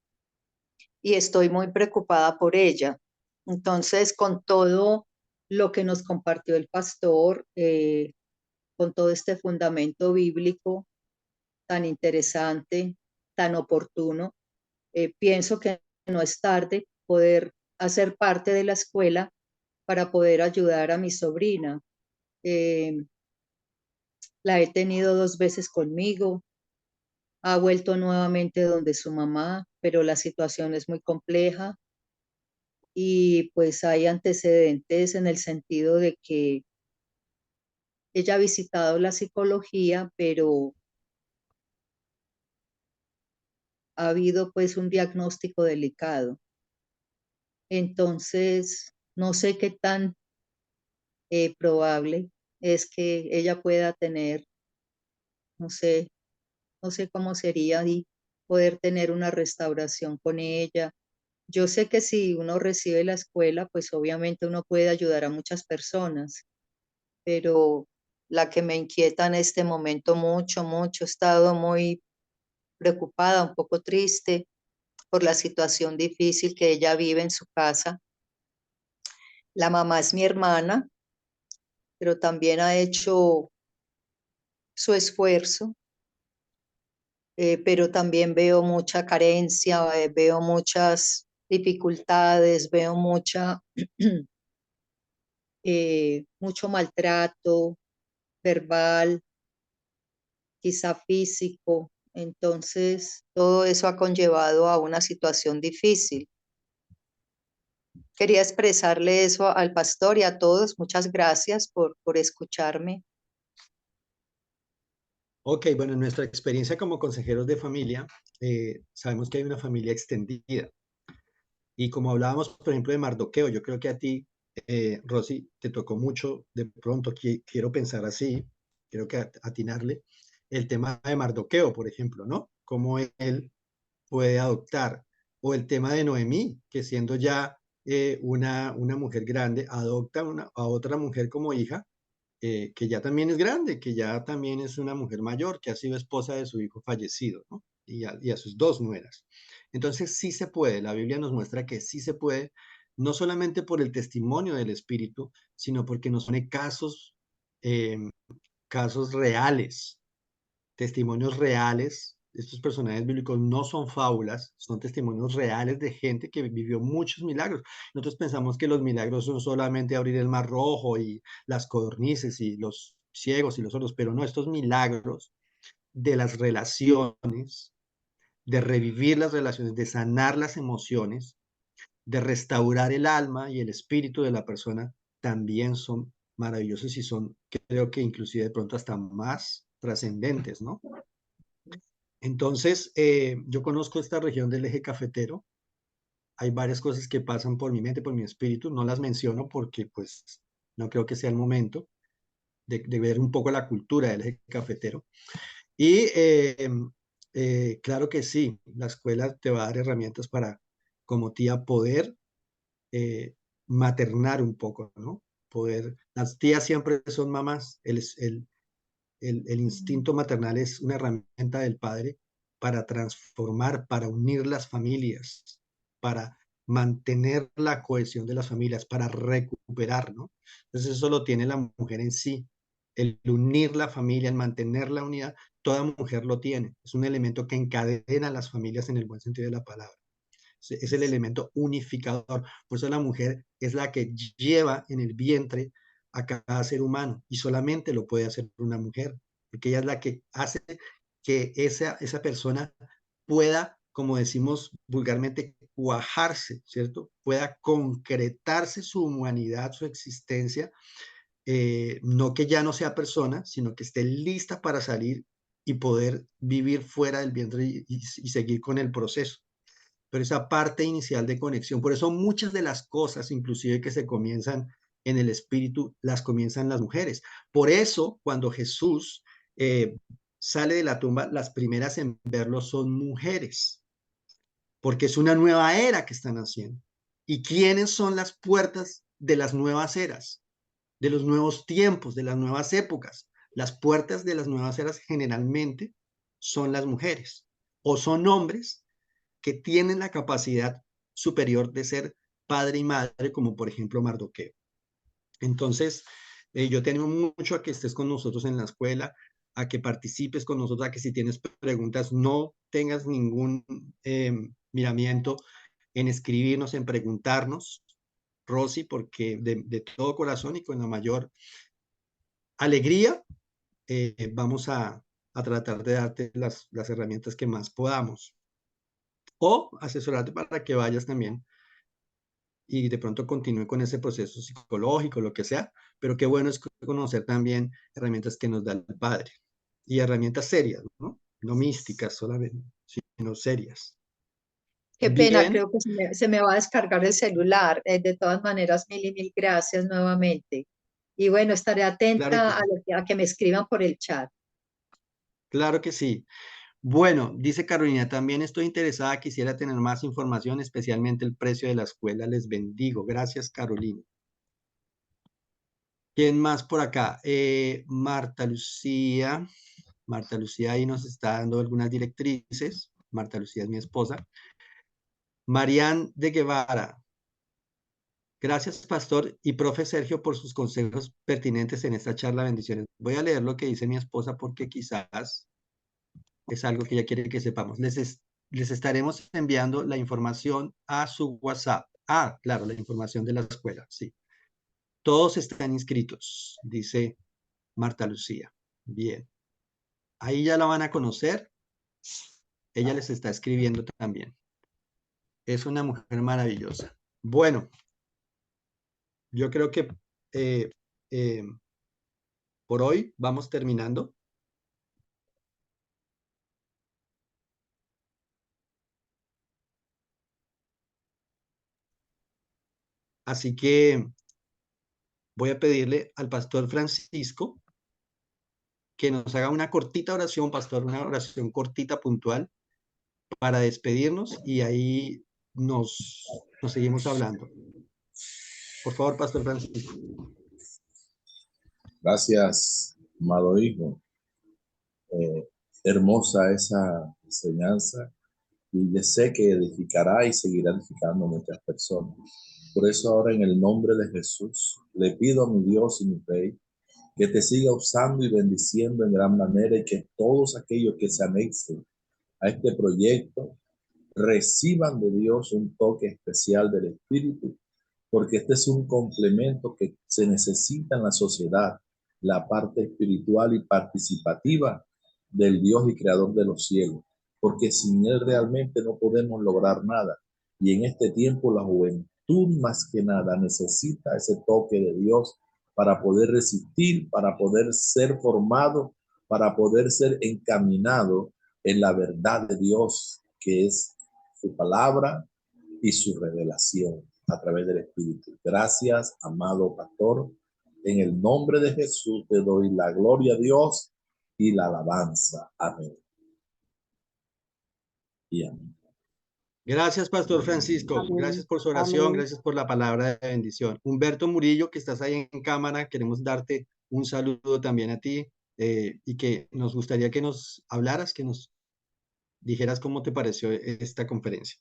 y estoy muy preocupada por ella. Entonces, con todo lo que nos compartió el pastor, con todo este fundamento bíblico tan interesante, tan oportuno, pienso que no es tarde poder hacer parte de la escuela para poder ayudar a mi sobrina. Eh, la he tenido 2 veces conmigo, ha vuelto nuevamente donde su mamá, pero la situación es muy compleja y pues hay antecedentes en el sentido de que ella ha visitado la psicología, pero ha habido pues un diagnóstico delicado. Entonces, no sé qué tan probable es que ella pueda tener, no sé, no sé cómo sería y poder tener una restauración con ella. Yo sé que si uno recibe la escuela, pues obviamente uno puede ayudar a muchas personas, pero la que me inquieta en este momento mucho, mucho, he estado muy preocupada, un poco triste por la situación difícil que ella vive en su casa. La mamá es mi hermana, pero también ha hecho su esfuerzo, pero también veo mucha carencia, veo muchas dificultades, veo mucho maltrato verbal, quizá físico. Entonces, todo eso ha conllevado a una situación difícil. Quería expresarle eso al pastor y a todos. Muchas gracias por escucharme. Ok, bueno, en nuestra experiencia como consejeros de familia, sabemos que hay una familia extendida. Y como hablábamos, por ejemplo, de Mardoqueo, yo creo que a ti, Rosy, te tocó mucho, de pronto quiero pensar así, quiero que atinarle, el tema de Mardoqueo, por ejemplo, ¿no? Cómo él puede adoptar, o el tema de Noemí, que siendo ya una mujer grande, adopta a otra mujer como hija, que ya también es grande, que ya también es una mujer mayor, que ha sido esposa de su hijo fallecido, ¿no? Y a sus dos nueras. Entonces sí se puede, la Biblia nos muestra que sí se puede, no solamente por el testimonio del Espíritu, sino porque nos pone eh, casos reales, testimonios reales. Estos personajes bíblicos no son fábulas, son testimonios reales de gente que vivió muchos milagros. Nosotros pensamos que los milagros son solamente abrir el mar rojo y las codornices y los ciegos y los sordos, pero no, estos milagros de las relaciones, de revivir las relaciones, de sanar las emociones, de restaurar el alma y el espíritu de la persona, también son maravillosos y son, creo que inclusive de pronto hasta más trascendentes, ¿no? Entonces, yo conozco esta región del eje cafetero. Hay varias cosas que pasan por mi mente, por mi espíritu. No las menciono porque, pues, no creo que sea el momento de ver un poco la cultura del eje cafetero. Y claro que sí, la escuela te va a dar herramientas para, como tía, poder eh, maternar un poco, ¿no? Poder, las tías siempre son mamás, el instinto maternal es una herramienta del padre para transformar, para unir las familias, para mantener la cohesión de las familias, para recuperar, ¿no? Entonces eso lo tiene la mujer en sí, el unir la familia, el mantener la unidad, toda mujer lo tiene, es un elemento que encadena a las familias en el buen sentido de la palabra. Es el elemento unificador. Por eso la mujer es la que lleva en el vientre a cada ser humano y solamente lo puede hacer una mujer, porque ella es la que hace que esa persona pueda, como decimos vulgarmente, cuajarse, ¿cierto? Pueda concretarse su humanidad, su existencia, no que ya no sea persona, sino que esté lista para salir y poder vivir fuera del vientre y seguir con el proceso, pero esa parte inicial de conexión. Por eso muchas de las cosas, inclusive que se comienzan en el espíritu, las comienzan las mujeres. Por eso, cuando Jesús sale de la tumba, las primeras en verlo son mujeres, porque es una nueva era que están haciendo. ¿Y quiénes son las puertas de las nuevas eras, de los nuevos tiempos, de las nuevas épocas? Las puertas de las nuevas eras generalmente son las mujeres o son hombres que tienen la capacidad superior de ser padre y madre, como por ejemplo Mardoqueo. Entonces, yo te animo mucho a que estés con nosotros en la escuela, a que participes con nosotros, a que si tienes preguntas no tengas ningún miramiento en escribirnos, en preguntarnos, Rosy, porque de todo corazón y con la mayor alegría vamos a tratar de darte las herramientas que más podamos o asesorarte para que vayas también y de pronto continúe con ese proceso psicológico, lo que sea, pero qué bueno es conocer también herramientas que nos da el Padre y herramientas serias, ¿no? No místicas solamente, sino serias. Qué pena, Bien, creo que se me va a descargar el celular. De todas maneras, mil y mil gracias nuevamente. Y bueno, estaré claro que atenta sí, a que me escriban por el chat. claro que sí. Bueno, dice Carolina, también estoy interesada, quisiera tener más información, especialmente el precio de la escuela. Les bendigo. Gracias, Carolina. ¿Quién más por acá? Marta Lucía. Marta Lucía ahí nos está dando algunas directrices. Marta Lucía es mi esposa. Marian de Guevara. Gracias, pastor y profe Sergio, por sus consejos pertinentes en esta charla. Bendiciones. Voy a leer lo que dice mi esposa porque quizás es algo que ella quiere que sepamos. Les estaremos enviando la información a su WhatsApp. Ah, claro, la información de la escuela, sí. Todos están inscritos, dice Marta Lucía. Bien. Ahí ya la van a conocer. Ella les está escribiendo también. Es una mujer maravillosa. Bueno, yo creo que eh, eh, por hoy vamos terminando. Así que voy a pedirle al pastor Francisco que nos haga una cortita oración, pastor, una oración cortita, puntual, para despedirnos y ahí nos seguimos hablando. Por favor, pastor Francisco. Gracias, amado hijo. Hermosa esa enseñanza y yo sé que edificará y seguirá edificando a muchas personas. Por eso ahora en el nombre de Jesús le pido a mi Dios y mi Rey que te siga usando y bendiciendo en gran manera y que todos aquellos que se anexen a este proyecto reciban de Dios un toque especial del Espíritu, porque este es un complemento que se necesita en la sociedad, la parte espiritual y participativa del Dios y creador de los cielos, porque sin Él realmente no podemos lograr nada. Y en este tiempo la juventud más que nada necesita ese toque de Dios para poder resistir, para poder ser formado, para poder ser encaminado en la verdad de Dios, que es su palabra y su revelación a través del Espíritu. Gracias, amado pastor. En el nombre de Jesús te doy la gloria a Dios y la alabanza. Amén. Y amén. Gracias, Pastor Francisco. Amén. Gracias por su oración. Amén. Gracias por la palabra de bendición. Humberto Murillo, que estás ahí en cámara, queremos darte un saludo también a ti y que nos gustaría que nos hablaras, que nos dijeras cómo te pareció esta conferencia.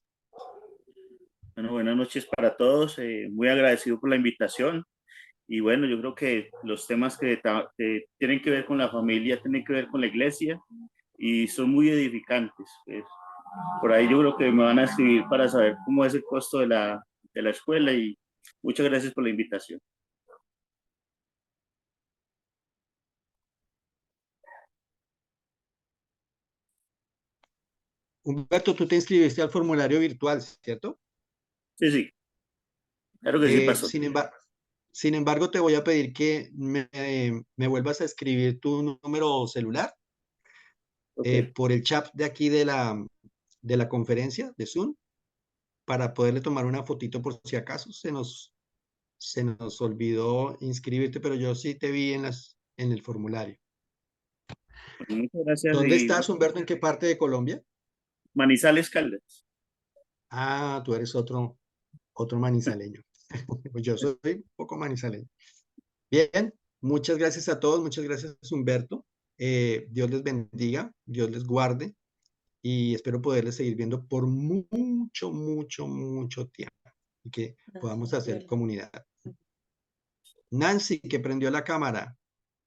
Bueno, buenas noches para todos. Muy agradecido por la invitación. Y bueno, yo creo que los temas que tienen que ver con la familia, tienen que ver con la iglesia y son muy edificantes. Pues, por ahí yo creo que me van a escribir para saber cómo es el costo de la escuela y muchas gracias por la invitación. Humberto, tú te inscribiste al formulario virtual, ¿cierto? Sí, sí. Claro que sí, pasó. Sin embargo, te voy a pedir que me vuelvas a escribir tu número celular Okay. por el chat de aquí de la conferencia de Zoom para poderle tomar una fotito por si acaso se nos olvidó inscribirte, pero yo sí te vi en el formulario. Bueno, muchas gracias. ¿Dónde Y estás, Humberto? ¿En qué parte de Colombia? Manizales Caldas. Ah, tú eres otro manizaleño. Pues yo soy un poco manizaleño. Bien, muchas gracias a todos, muchas gracias, Humberto. Dios les bendiga, Dios les guarde y espero poderles seguir viendo por mucho, mucho, mucho tiempo y que podamos hacer comunidad. Nancy, que prendió la cámara,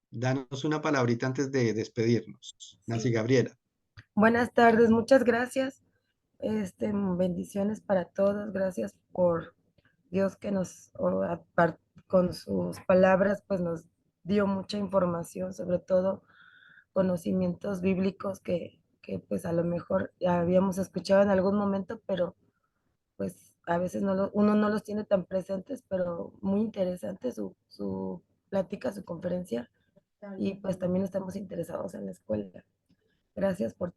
danos una palabrita antes de despedirnos. Nancy Gabriela. Buenas tardes, muchas gracias. Bendiciones para todos. Gracias por Dios que con sus palabras pues nos dio mucha información, sobre todo conocimientos bíblicos que pues a lo mejor ya habíamos escuchado en algún momento, pero pues a veces uno no los tiene tan presentes, pero muy interesante su plática, su conferencia, y pues también estamos interesados en la escuela. Gracias por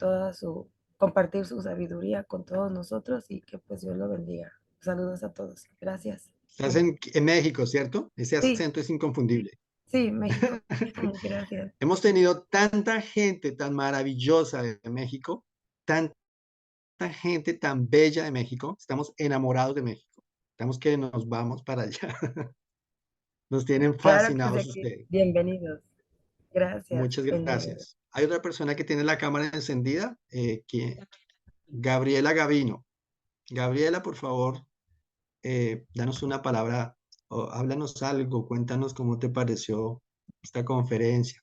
compartir su sabiduría con todos nosotros y que pues Dios lo bendiga. Saludos a todos. Gracias. Estás en México, ¿cierto? Ese Sí, acento es inconfundible. sí, México. Gracias. Hemos tenido tanta gente tan maravillosa de México, tanta gente tan bella de México. Estamos enamorados de México. Estamos que nos vamos para allá. Nos tienen Claro que fascinados sí, ustedes. bienvenidos. Gracias. Muchas Bendiciones. gracias. Hay otra persona que tiene la cámara encendida, Gabriela Gavino. Gabriela, por favor, danos una palabra, o háblanos algo, cuéntanos cómo te pareció esta conferencia.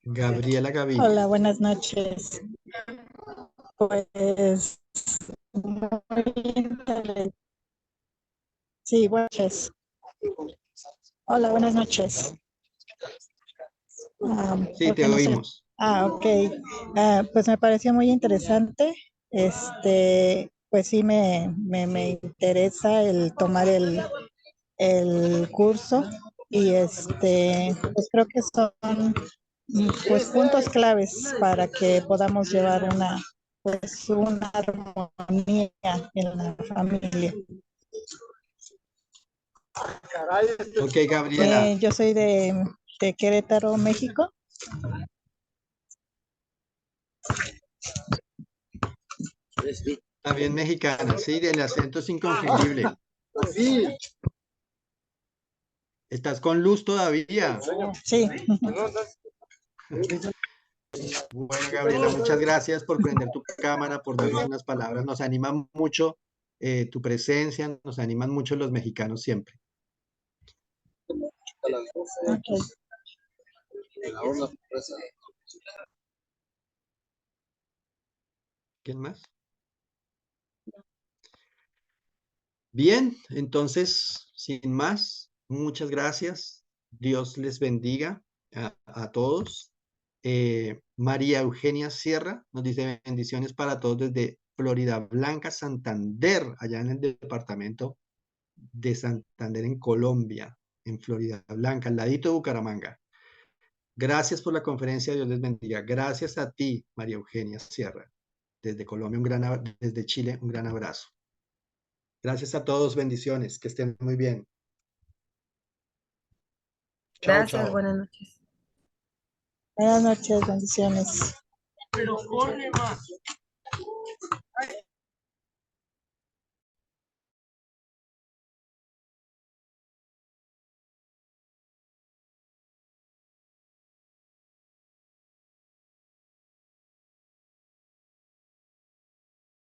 Gabriela Gavino. Hola, buenas noches. Pues muy interesante. Sí, buenas noches. Hola, buenas noches. Sí, ¿Por te qué no se- oímos. Ok. Pues me pareció muy interesante. Pues sí me interesa el tomar el curso y pues creo que son pues puntos claves para que podamos llevar una armonía en la familia. Ok, Gabriela. Yo soy de Querétaro, México. También mexicana, sí, el acento es inconfundible. ¿Estás con luz todavía? Sí. Bueno, Gabriela, muchas gracias por prender tu cámara, por darnos unas palabras. Nos anima mucho tu presencia, nos animan mucho los mexicanos siempre. Okay. ¿Quién más? Bien, entonces, sin más, muchas gracias. Dios les bendiga a todos. María Eugenia Sierra nos dice bendiciones para todos desde Florida Blanca, Santander, allá en el departamento de Santander en Colombia, en Florida Blanca, al ladito de Bucaramanga. Gracias por la conferencia, Dios les bendiga. Gracias a ti, María Eugenia Sierra, desde Colombia, desde Chile, un gran abrazo. Gracias a todos, bendiciones, que estén muy bien. Chao, Gracias, chao. buenas noches. Buenas noches, bendiciones. Pero corre más.